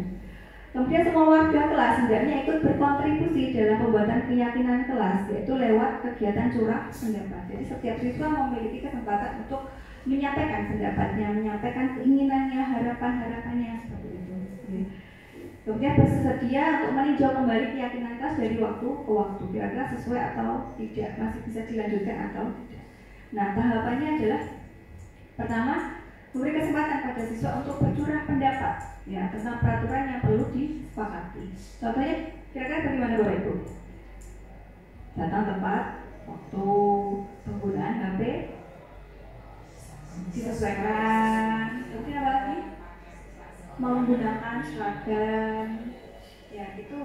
[SPEAKER 1] Kemudian semua warga kelas hendaknya ikut berkontribusi dalam pembuatan keyakinan kelas, yaitu lewat kegiatan curah pendapat. Jadi setiap siswa memiliki kesempatan untuk menyampaikan pendapatnya, menyampaikan keinginannya, harapan-harapannya seperti itu. Kemudian bersedia untuk meninjau kembali keyakinan kelas dari waktu ke waktu, kira-kira sesuai atau tidak, masih bisa dilanjutkan atau tidak. Nah, tahapannya adalah pertama, memberi kesempatan pada siswa untuk bercurah pendapat ya tentang peraturan yang perlu disepakati. Contohnya, kira-kira bagaimana Bapak Ibu? Datang tempat, waktu penggunaan HP disesuaikan. Kemudian apa lagi? Menggunakan seragam, ya itu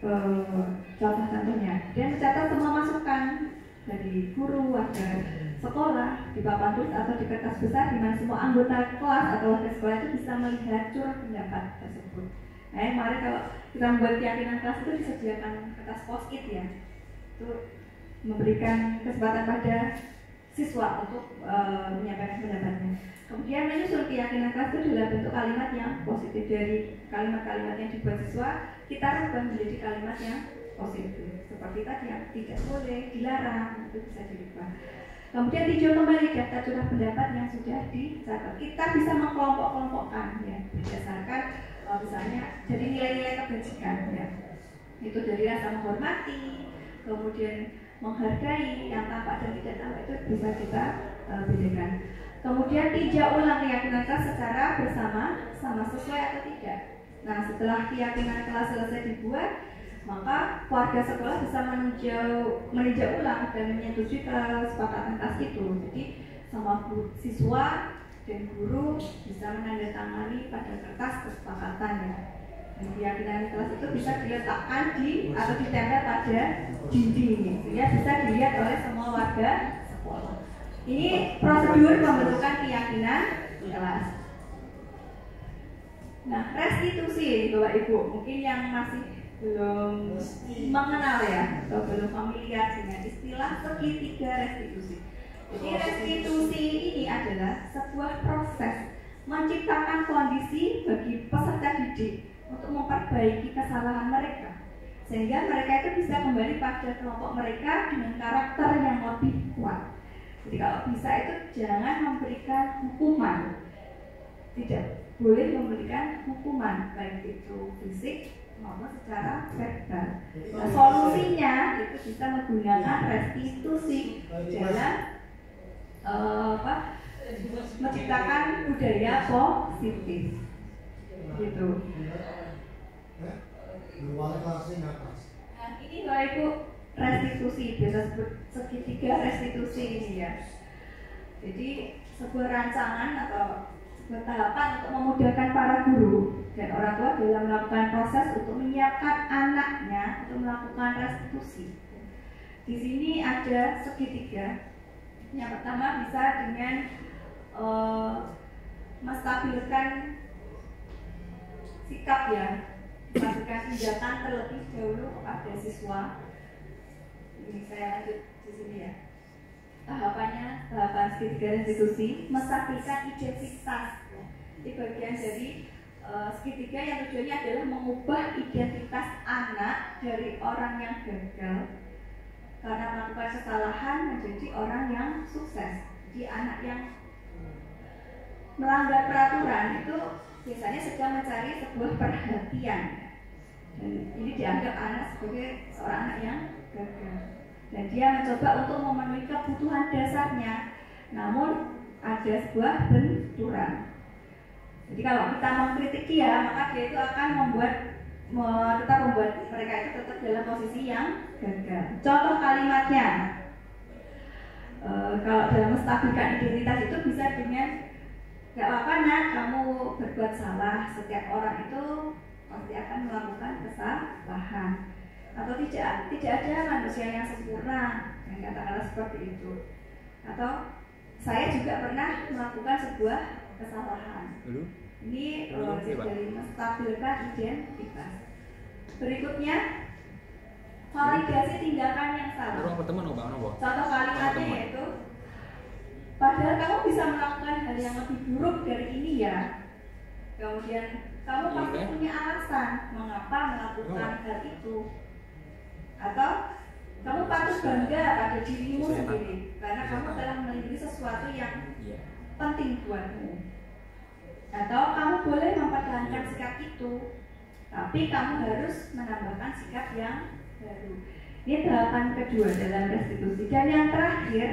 [SPEAKER 1] contoh-contohnya. Dan mencatat semua masukan dari guru, warga sekolah, di papan tulis atau di kertas besar, di mana semua anggota kelas atau warga sekolah itu bisa melihat curah pendapat tersebut. Nah, kemarin kalau kita membuat keyakinan kelas itu disediakan kertas post-it ya, itu memberikan kesempatan pada siswa untuk menyampaikan pendapatnya. Kemudian menyusun keyakinan kelas itu dalam bentuk kalimat yang positif. Dari kalimat-kalimat yang dibuat siswa, kita rubah menjadi kalimat yang positif. Seperti tadi yang tidak boleh, dilarang, itu bisa dirubah. Kemudian tinjau kembali daftar curah pendapat yang sudah dicatat. Kita bisa mengkelompok-kelompokkan ya, berdasarkan misalnya jadi nilai-nilai kebajikan ya. Itu dari rasa menghormati, kemudian menghargai, yang tampak dan tidak tampak itu bisa kita bedakan. Kemudian tinjau ulang keyakinan kelas secara bersama, sama sesuai atau tidak. Nah, setelah keyakinan kelas selesai dibuat, maka warga sekolah bisa meninjau ulang dan menyetujui kesepakatan kelas itu. Jadi sama siswa dan guru bisa menandatangani pada kertas kesepakatan ya. Dan keyakinan kelas itu bisa diletakkan di atau ditempel pada dinding, ya bisa dilihat oleh semua warga sekolah. Ini prosedur pembentukan keyakinan kelas. Nah, restitusi Bapak Ibu, mungkin yang masih belum mengenal ya atau belum familiar dengan istilah segitiga restitusi. Jadi restitusi ini adalah sebuah proses menciptakan kondisi bagi peserta didik untuk memperbaiki kesalahan mereka, sehingga mereka itu bisa kembali pada kelompok mereka dengan karakter yang lebih kuat. Jadi kalau bisa itu jangan memberikan hukuman, tidak boleh memberikan hukuman baik itu fisik maupun secara verbal. Nah, solusinya itu bisa menggunakan restitusi dalam menciptakan budaya positif, gitu. Nah, ini Bapak Ibu restitusi, biasa sebut segitiga restitusi ini ya. Jadi sebuah rancangan atau sebuah tahapan untuk memudahkan para guru dan orang tua dalam melakukan proses untuk menyiapkan anaknya untuk melakukan restitusi. Di sini ada segitiga. Yang pertama bisa dengan menstabilkan sikap ya, melakukan tindakan terlebih dahulu kepada siswa. Ini saya lanjut di sini ya. Tahapannya, tahapan segitiga restitusi, menstabilkan identitas. Ini bagian dari segitiga yang tujuannya adalah mengubah identitas anak dari orang yang gagal karena melakukan kesalahan menjadi orang yang sukses. Jadi anak yang melanggar peraturan itu biasanya sedang mencari sebuah perhatian, dan ini dianggap anak sebagai seorang anak yang gagal, dan dia mencoba untuk memenuhi kebutuhan dasarnya, namun ada sebuah benturan. Jadi kalau kita mengkritik dia, maka dia itu akan tetap membuat mereka itu tetap dalam posisi yang gagal. Contoh kalimatnya, kalau dalam menstabilkan identitas itu bisa dengan gak apa-apa nak, kamu berbuat salah. Setiap orang itu pasti akan melakukan kesalahan, atau tidak ada manusia yang sempurna, yang katakanlah seperti itu. Atau saya juga pernah melakukan sebuah kesalahan. Ini dari menstabilkan identitas. Berikutnya, validasi tindakan yang salah. Contoh kalimatnya yaitu, padahal kamu bisa melakukan hal yang lebih buruk dari ini ya. Kemudian kamu pasti punya alasan mengapa melakukan hal itu. Atau kamu patut bangga pada dirimu sendiri karena kamu telah memiliki sesuatu yang penting buatmu. Atau kamu boleh mempertahankan sikap itu, tapi kamu harus menambahkan sikap yang baru. Ini tahapan kedua dalam restitusi. Dan yang terakhir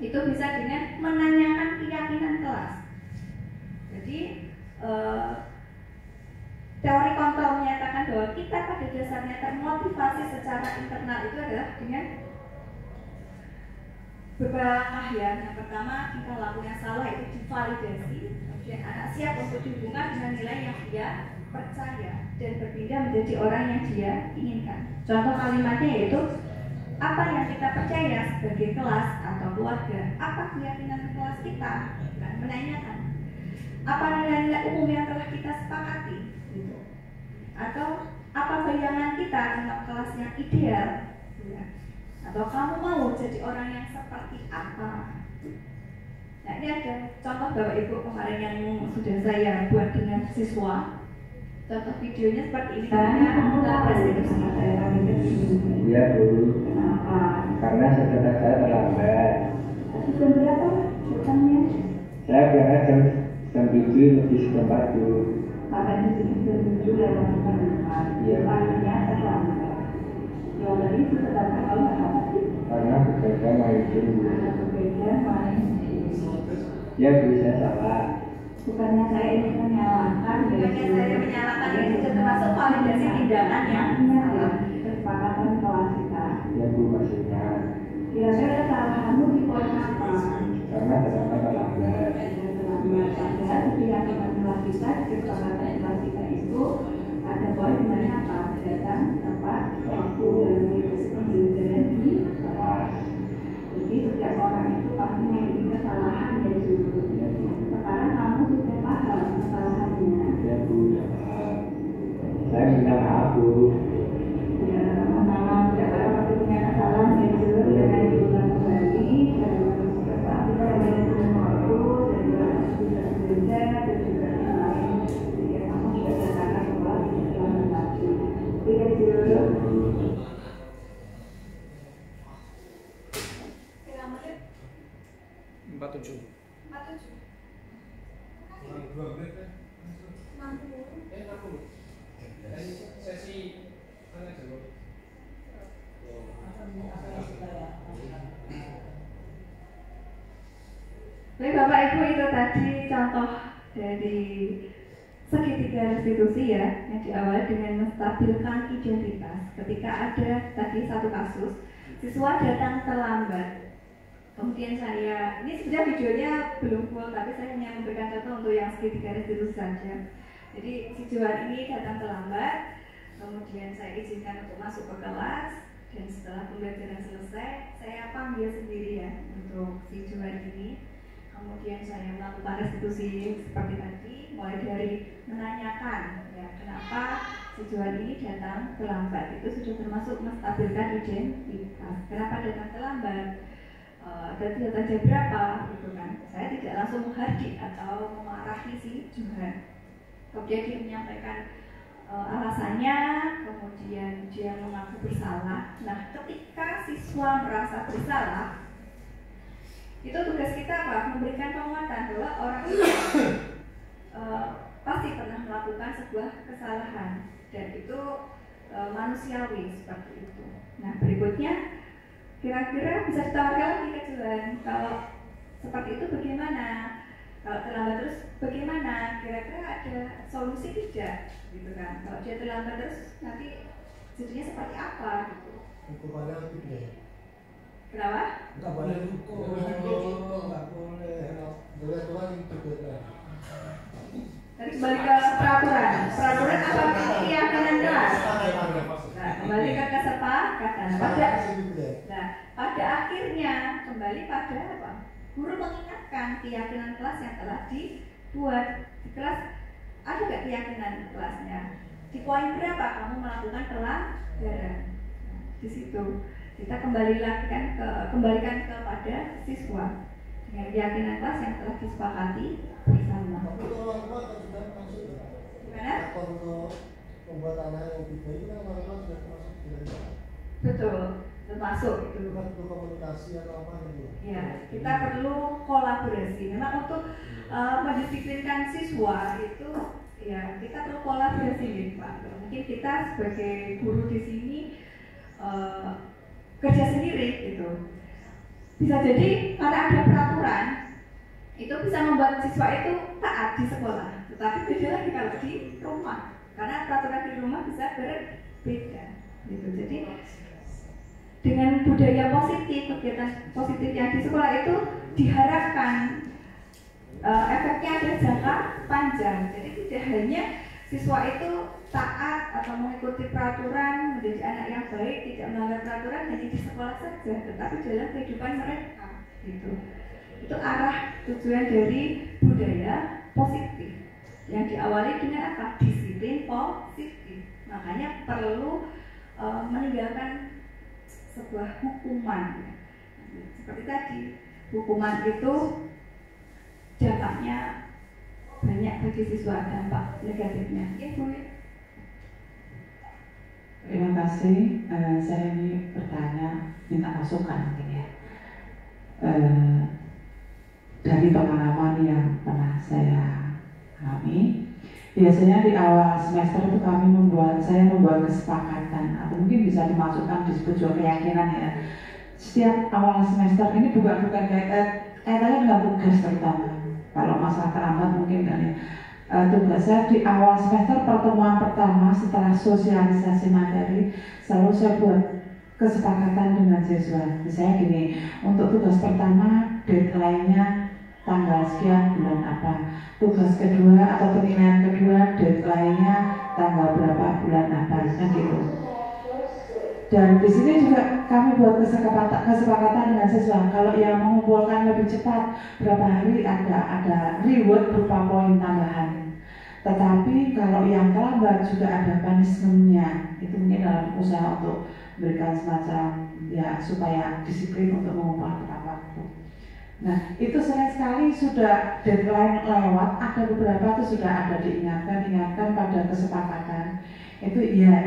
[SPEAKER 1] itu bisa dengan menanyakan keyakinan kelas. Jadi teori kontrol menyatakan bahwa kita pada dasarnya termotivasi secara internal itu adalah dengan beberapa langkah ya. Yang pertama, kita lakukan yang salah itu divalidasi. Kemudian anak siap untuk dihubungkan dengan nilai yang dia percaya dan berpindah menjadi orang yang dia inginkan. Contoh kalimatnya yaitu, apa yang kita percaya sebagai kelas atau keluarga, apa keyakinan kelas kita, dan menanyakan apa nilai-nilai umum yang telah kita sepakati, gitu. Atau apa bayangan kita tentang kelas yang ideal, ya. Atau kamu mau jadi orang yang seperti apa. Nah, ini ada contoh Bapak Ibu kemarin yang sudah saya buat dengan siswa. Contoh videonya seperti ini.
[SPEAKER 12] Iya Bu. Kenapa? Karena sebentar saya terlambat.
[SPEAKER 10] Jam berapa datangnya?
[SPEAKER 12] Saya berangkat jam 7 lebih seperempat Bu.
[SPEAKER 10] Makanya jam 7 lewat 4.
[SPEAKER 12] Iya.
[SPEAKER 10] Artinya terlambat. Ya tadi sedangkan kalau apa sih?
[SPEAKER 12] Karena bekerja main game.
[SPEAKER 10] Bekerja main game.
[SPEAKER 12] Ya Bu, saya salah.
[SPEAKER 10] Bukannya saya ingin menyalahkan.
[SPEAKER 1] Bukannya saya menyalahkan, ini termasuk validasi tindakan yang salah.
[SPEAKER 10] Kesepakatan kelas kita.
[SPEAKER 12] Ya Bu, maksudnya.
[SPEAKER 10] Kira-kira kesalahanmu di poin apa?
[SPEAKER 12] Karena terlambat.
[SPEAKER 10] Padahal keyakinan kelas kita, kesepakatan kelas kita itu ada poin di mana apa? Datang, tepat, waktu, dan di kelas. Jadi setiap orang itu pasti memiliki kesalahan dari sudut. Sekarang kamu sudah paham kesalahannya.
[SPEAKER 12] Ya Bu, ya paham. Saya minta maaf Bu.
[SPEAKER 10] Ya, sama-sama. Setiap orang pasti punya kesalahan dari sudut dan diulang kembali. Dan pasti pada manajemen waktu dan juga bisa belajar dan juga yang lain. Jadi kamu sudah katakan bahwa ini telah membantu. Tidak dulu.
[SPEAKER 3] 47. Sesi mana dulu?
[SPEAKER 1] Baik Bapak Ibu, itu tadi contoh dari segitiga restitusi ya, yang diawali dengan menstabilkan identitas. Ketika ada tadi satu kasus, siswa datang terlambat. Kemudian saya, ini sebenarnya videonya belum full, tapi saya hanya memberikan contoh untuk yang segitiga restitusi saja. Jadi siswa ini datang terlambat, kemudian saya izinkan untuk masuk ke kelas, dan setelah pembelajaran selesai, saya panggil sendiri ya untuk siswa ini. Kemudian saya melakukan restitusi seperti tadi, mulai dari menanyakan ya kenapa siswa ini datang terlambat. Itu sudah termasuk menstabilkan identitas. Kenapa datang terlambat? Dan jam berapa gitu kan. Saya tidak langsung menghardik atau memarahi si Johan. Kemudian dia menyampaikan alasannya, kemudian dia mengaku bersalah. Nah, ketika siswa merasa bersalah, itu tugas kita apa? Memberikan penguatan bahwa orang itu pasti pernah melakukan sebuah kesalahan dan itu manusiawi seperti itu. Nah, berikutnya kira-kira bisa ditawarkan lagi ke Johan, kalau seperti itu bagaimana? Kalau terlambat terus bagaimana? Kira-kira ada solusi tidak? Gitu kan? Kalau dia terlambat terus nanti jadinya seperti apa? Gitu.
[SPEAKER 3] Hukumannya lebih ya.
[SPEAKER 1] Kenapa?
[SPEAKER 3] Nggak boleh hukum, nggak boleh. Boleh Tuhan yang berbeda.
[SPEAKER 1] Tadi kembali ke peraturan. Peraturan apa? Keyakinan kelas. Nah, kembali ke kesepakatan. Pada akhirnya kembali pada apa? Guru mengingatkan keyakinan kelas yang telah dibuat di kelas. Ada nggak keyakinan kelasnya? di poin berapa kamu melakukan pelanggaran. Di situ kita kembalikan kepada siswa dengan keyakinan kelas yang telah disepakati bersama. Gimana?
[SPEAKER 3] Untuk membuat anak yang lebih baik kan orang tua sudah termasuk belajar.
[SPEAKER 1] Betul, termasuk itu.
[SPEAKER 3] Untuk komunikasi atau apa gitu.
[SPEAKER 1] Ya, kita perlu kolaborasi. Memang untuk mendisiplinkan siswa itu ya kita perlu kolaborasi nih Pak. Mungkin kita sebagai guru di sini kerja sendiri gitu. Bisa jadi karena ada peraturan itu bisa membuat siswa itu taat di sekolah, tetapi beda lagi kalau di rumah karena peraturan di rumah bisa berbeda gitu. Jadi dengan budaya positif, kegiatan positif yang di sekolah itu diharapkan efeknya ada jangka panjang. Jadi tidak hanya siswa itu taat atau mengikuti peraturan, menjadi anak yang baik, tidak melanggar peraturan hanya di sekolah saja, tetapi dalam kehidupan mereka gitu. Itu arah tujuan dari budaya positif yang diawali dengan apa? Disiplin positif. Makanya perlu meninggalkan sebuah hukuman. Seperti tadi, hukuman itu dampaknya banyak bagi siswa, dampak negatifnya. Ya, Bu.
[SPEAKER 4] Terima kasih. Saya ini bertanya, minta masukan mungkin ya. Dari pengalaman yang pernah saya alami, biasanya di awal semester itu saya membuat kesepakatan atau mungkin bisa dimasukkan disebut juga keyakinan ya. Setiap awal semester ini bukan kaitannya dengan tugas terutama. Kalau masalah terlambat mungkin kan ya. Tugas saya di awal semester pertemuan pertama setelah sosialisasi materi selalu saya buat kesepakatan dengan siswa. Misalnya gini, untuk tugas pertama deadline-nya tanggal sekian bulan apa, tugas kedua atau penilaian kedua deadline-nya tanggal berapa bulan apa, kan gitu. Dan di sini juga kami buat kesepakatan dengan siswa. Kalau yang mengumpulkan lebih cepat berapa hari ada reward berupa poin tambahan. Tetapi kalau yang terlambat juga ada punishment-nya. Itu mungkin dalam usaha untuk memberikan semacam ya supaya disiplin untuk mengumpulkan tepat waktu. Nah, itu sering sekali sudah deadline lewat, ada beberapa itu sudah ada diingatkan pada kesepakatan. Itu iya,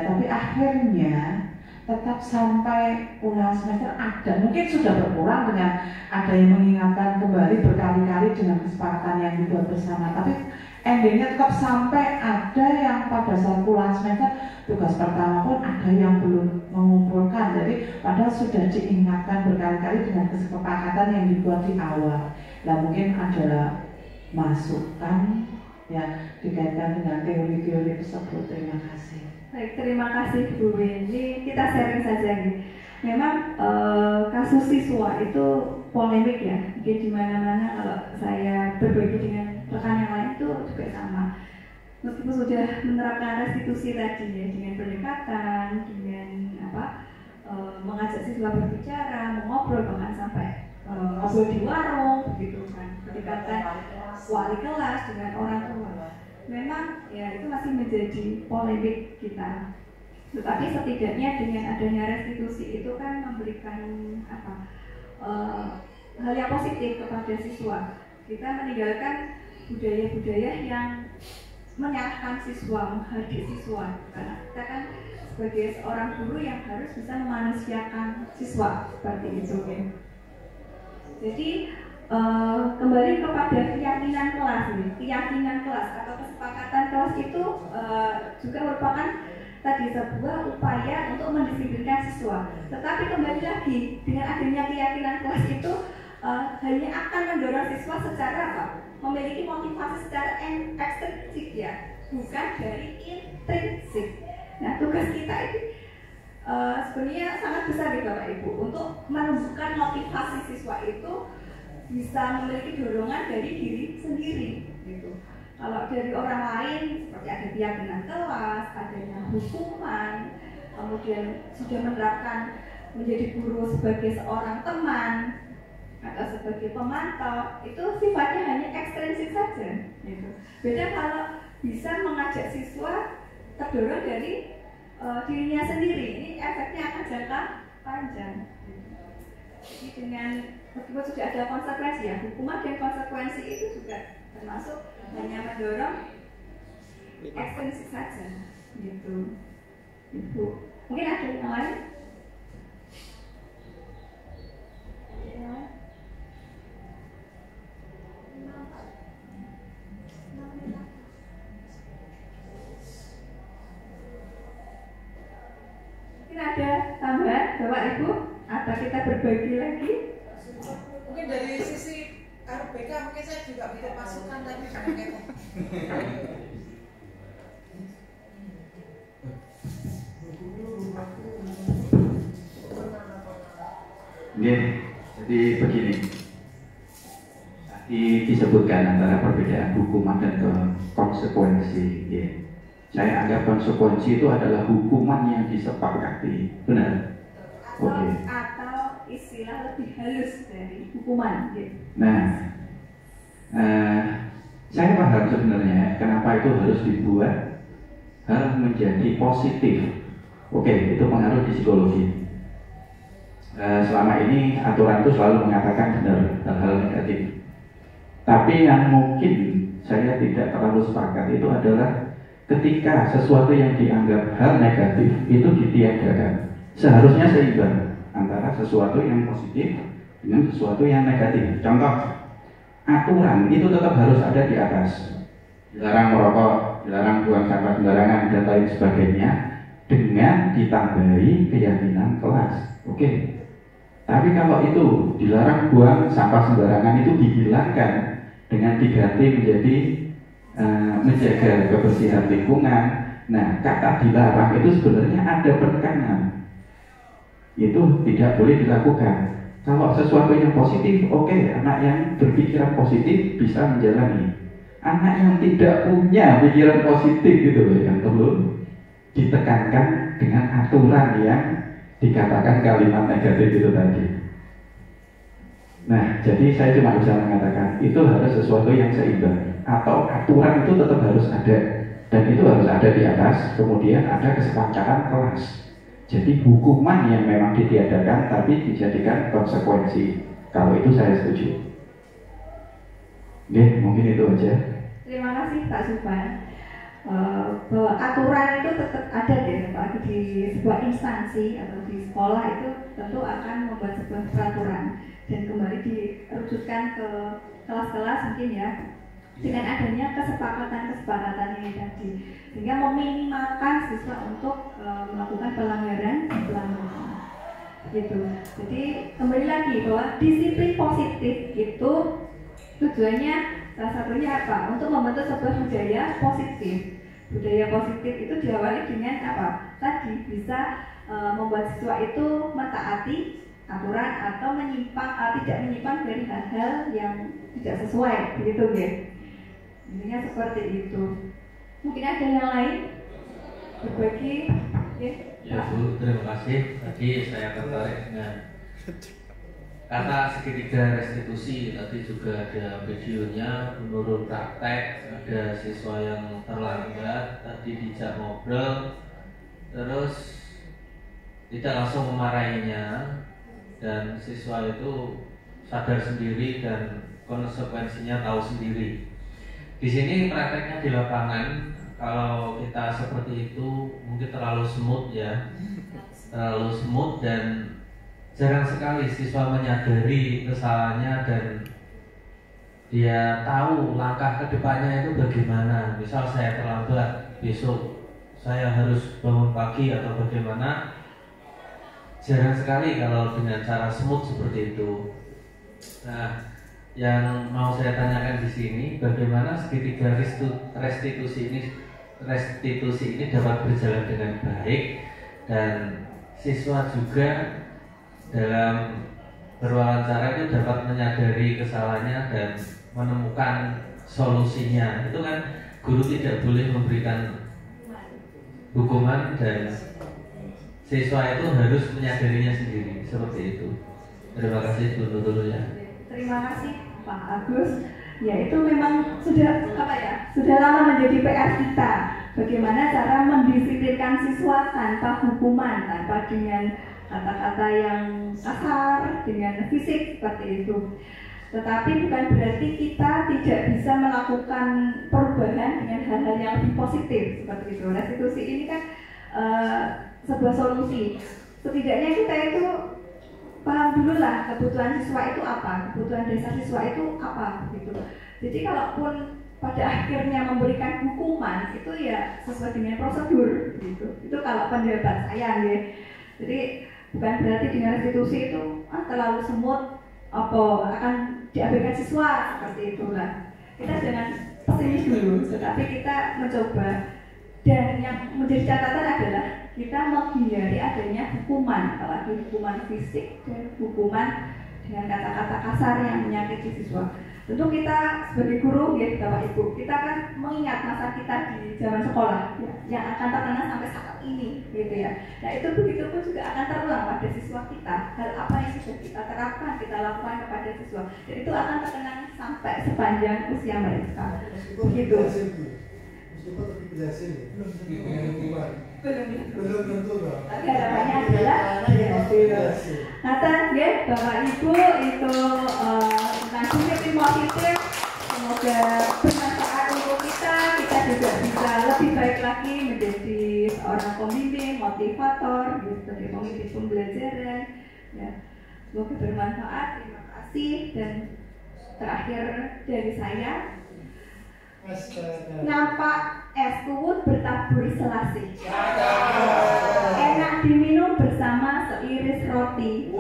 [SPEAKER 4] tapi akhirnya tetap sampai ulang semester ada. Mungkin sudah berkurang dengan ada yang mengingatkan kembali berkali-kali dengan kesepakatan yang dibuat bersama. Tapi endingnya tetap sampai ada yang pada saat ulang semester tugas pertama pun ada yang belum mengumpulkan. Jadi padahal sudah diingatkan berkali-kali dengan kesepakatan yang dibuat di awal. Nah mungkin ada masukan ya dikaitkan dengan teori-teori tersebut. Terima kasih.
[SPEAKER 1] Baik, terima kasih Bu Windy. Kita sharing saja nih. Memang kasus siswa itu polemik ya. Mungkin di mana-mana kalau saya berbagi dengan rekan yang lain itu juga sama. Meskipun sudah menerapkan restitusi tadi ya, dengan pendekatan, dengan mengajak siswa berbicara, mengobrol bahkan sampai ngobrol di warung, begitu kan. Pendekatan wali kelas dengan orang tua. Memang ya itu masih menjadi polemik kita. Tetapi setidaknya dengan adanya restitusi itu kan memberikan hal yang positif kepada siswa. Kita meninggalkan budaya-budaya yang menyalahkan siswa, menghardik siswa. Karena kita kan sebagai seorang guru yang harus bisa memanusiakan siswa seperti itu. Ya. Jadi kembali kepada keyakinan kelas nih. Keyakinan kelas atau kesepakatan kelas itu juga merupakan tadi sebuah upaya untuk mendisiplinkan siswa. Tetapi kembali lagi dengan adanya keyakinan kelas itu hanya akan mendorong siswa secara memiliki motivasi secara ekstrinsik ya, bukan dari intrinsik. Nah tugas kita ini sebenarnya sangat besar nih Bapak Ibu untuk menumbuhkan motivasi siswa itu bisa memiliki dorongan dari diri sendiri gitu. Kalau dari orang lain seperti ada keyakinan kelas, adanya hukuman, kemudian sudah menerapkan menjadi guru sebagai seorang teman atau sebagai pemantau, itu sifatnya hanya ekstrinsik saja gitu. Beda kalau bisa mengajak siswa terdorong dari dirinya sendiri. Ini efeknya akan jangka panjang. Jadi dengan meskipun sudah ada konsekuensi ya, hukuman dan konsekuensi itu juga termasuk hanya mendorong ekstensif saja, gitu. Ibu, mungkin ada yang lain? Mungkin ada tambahan, Bapak Ibu, atau kita berbagi lagi?
[SPEAKER 13] Mungkin dari sisi RBK mungkin saya juga bikin masukan tapi kadang-kadang.
[SPEAKER 7] Jadi begini, tadi disebutkan antara perbedaan hukuman dan konsekuensi. Saya anggap konsekuensi itu adalah hukuman yang disepakati, benar? Oke.
[SPEAKER 1] Atau istilah lebih halus dari hukuman.
[SPEAKER 7] Nah, saya paham sebenarnya kenapa itu harus dibuat hal menjadi positif. Oke, itu pengaruh di psikologi. Selama ini aturan itu selalu mengatakan benar hal-hal negatif. Tapi yang mungkin saya tidak terlalu sepakat itu adalah ketika sesuatu yang dianggap hal negatif itu ditiadakan. Seharusnya seimbang antara sesuatu yang positif dengan sesuatu yang negatif. Contoh, aturan itu tetap harus ada di atas. Dilarang merokok, dilarang buang sampah sembarangan dan lain sebagainya, dengan ditambahi keyakinan kelas. Oke. Tapi kalau itu dilarang buang sampah sembarangan itu dihilangkan dengan diganti menjadi menjaga kebersihan lingkungan. Nah, kata dilarang itu sebenarnya ada penekanan. Itu tidak boleh dilakukan. Kalau sesuatu yang positif, oke, anak yang berpikiran positif bisa menjalani. Anak yang tidak punya pikiran positif gitu loh, yang perlu ditekankan dengan aturan yang dikatakan kalimat negatif itu tadi. Nah, jadi saya cuma bisa mengatakan itu harus sesuatu yang seimbang, atau aturan itu tetap harus ada, dan itu harus ada di atas. Kemudian ada kesepakatan kelas. Jadi hukuman yang memang ditiadakan tapi dijadikan konsekuensi. Kalau itu saya setuju. Oke, mungkin itu aja.
[SPEAKER 1] Terima kasih Pak Subhan. Bahwa aturan itu tetap ada deh, apalagi di sebuah instansi atau di sekolah itu tentu akan membuat sebuah peraturan dan kembali dirucutkan ke kelas-kelas mungkin ya, dengan adanya kesepakatan ini tadi, sehingga meminimalkan siswa untuk melakukan pelanggaran gitu. Jadi kembali lagi bahwa disiplin positif itu tujuannya salah satunya apa? Untuk membentuk sebuah budaya positif. Budaya positif itu diawali dengan apa? Tadi bisa membuat siswa itu mentaati aturan atau tidak menyimpang dari hal-hal yang tidak sesuai, begitu ya. Intinya seperti itu. Mungkin ada yang lain berbagi?
[SPEAKER 14] Ya Bu, terima kasih. Tadi saya tertarik dengan kata segitiga restitusi. Tadi juga ada videonya, menurut praktek ada siswa yang terlambat, tadi dijak ngobrol, terus tidak langsung memarahinya, dan siswa itu sadar sendiri dan konsekuensinya tahu sendiri. Di sini prakteknya di lapangan, kalau kita seperti itu mungkin terlalu smooth ya, terlalu smooth, dan jarang sekali siswa menyadari kesalahannya dan dia tahu langkah kedepannya itu bagaimana. Misal saya terlambat, besok saya harus bangun pagi atau bagaimana. Jarang sekali kalau dengan cara smooth seperti itu. Nah, yang mau saya tanyakan di sini, bagaimana segitiga restitusi ini dapat berjalan dengan baik, dan siswa juga dalam berwawancara itu dapat menyadari kesalahannya dan menemukan solusinya. Itu kan guru tidak boleh memberikan hukuman dan siswa itu harus menyadarinya sendiri, seperti itu. Terima kasih dulu ya.
[SPEAKER 1] Terima kasih Pak Agus. Ya, itu memang sudah lama menjadi PR kita bagaimana cara mendisiplinkan siswa tanpa hukuman, tanpa dengan kata-kata yang kasar, dengan fisik seperti itu. Tetapi bukan berarti kita tidak bisa melakukan perubahan dengan hal-hal yang lebih positif seperti itu. Restitusi ini kan sebuah solusi. Setidaknya kita itu paham dulu lah kebutuhan siswa itu apa, kebutuhan dasar siswa itu apa gitu. Jadi kalaupun pada akhirnya memberikan hukuman itu ya sesuai dengan prosedur gitu. Itu kalau pendapat saya ya. Jadi bukan berarti dengan restitusi itu terlalu semut apa akan diabaikan siswa seperti itulah. Kita jangan pesimis dulu, tetapi kita mencoba. Dan yang menjadi catatan adalah kita menghindari adanya hukuman, apalagi hukuman fisik dan hukuman dengan kata-kata kasar yang menyakiti siswa. Tentu kita sebagai guru ya Bapak Ibu, kita kan mengingat masa kita di zaman sekolah ya, yang akan terkenang sampai saat ini gitu ya. Nah itu begitu pun juga akan terulang pada siswa kita. Hal apa yang sudah kita terapkan, kita lakukan kepada siswa, dan itu akan terkenang sampai sepanjang usia mereka. Begitu.
[SPEAKER 3] Belum tentu dong.
[SPEAKER 1] Tapi harapannya adalah kata ya Bapak Ibu itu nasibnya positif, semoga bermanfaat untuk kita juga bisa lebih baik lagi menjadi seorang pembimbing, motivator, gitu, sebagai pemimpin pembelajaran. Ya, semoga bermanfaat. Terima kasih dan terakhir dari saya. Nampak es kuwut bertabur selasih, enak diminum bersama seiris roti.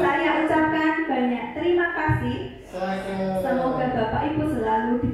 [SPEAKER 1] Saya ucapkan banyak terima kasih. Semoga Bapak Ibu selalu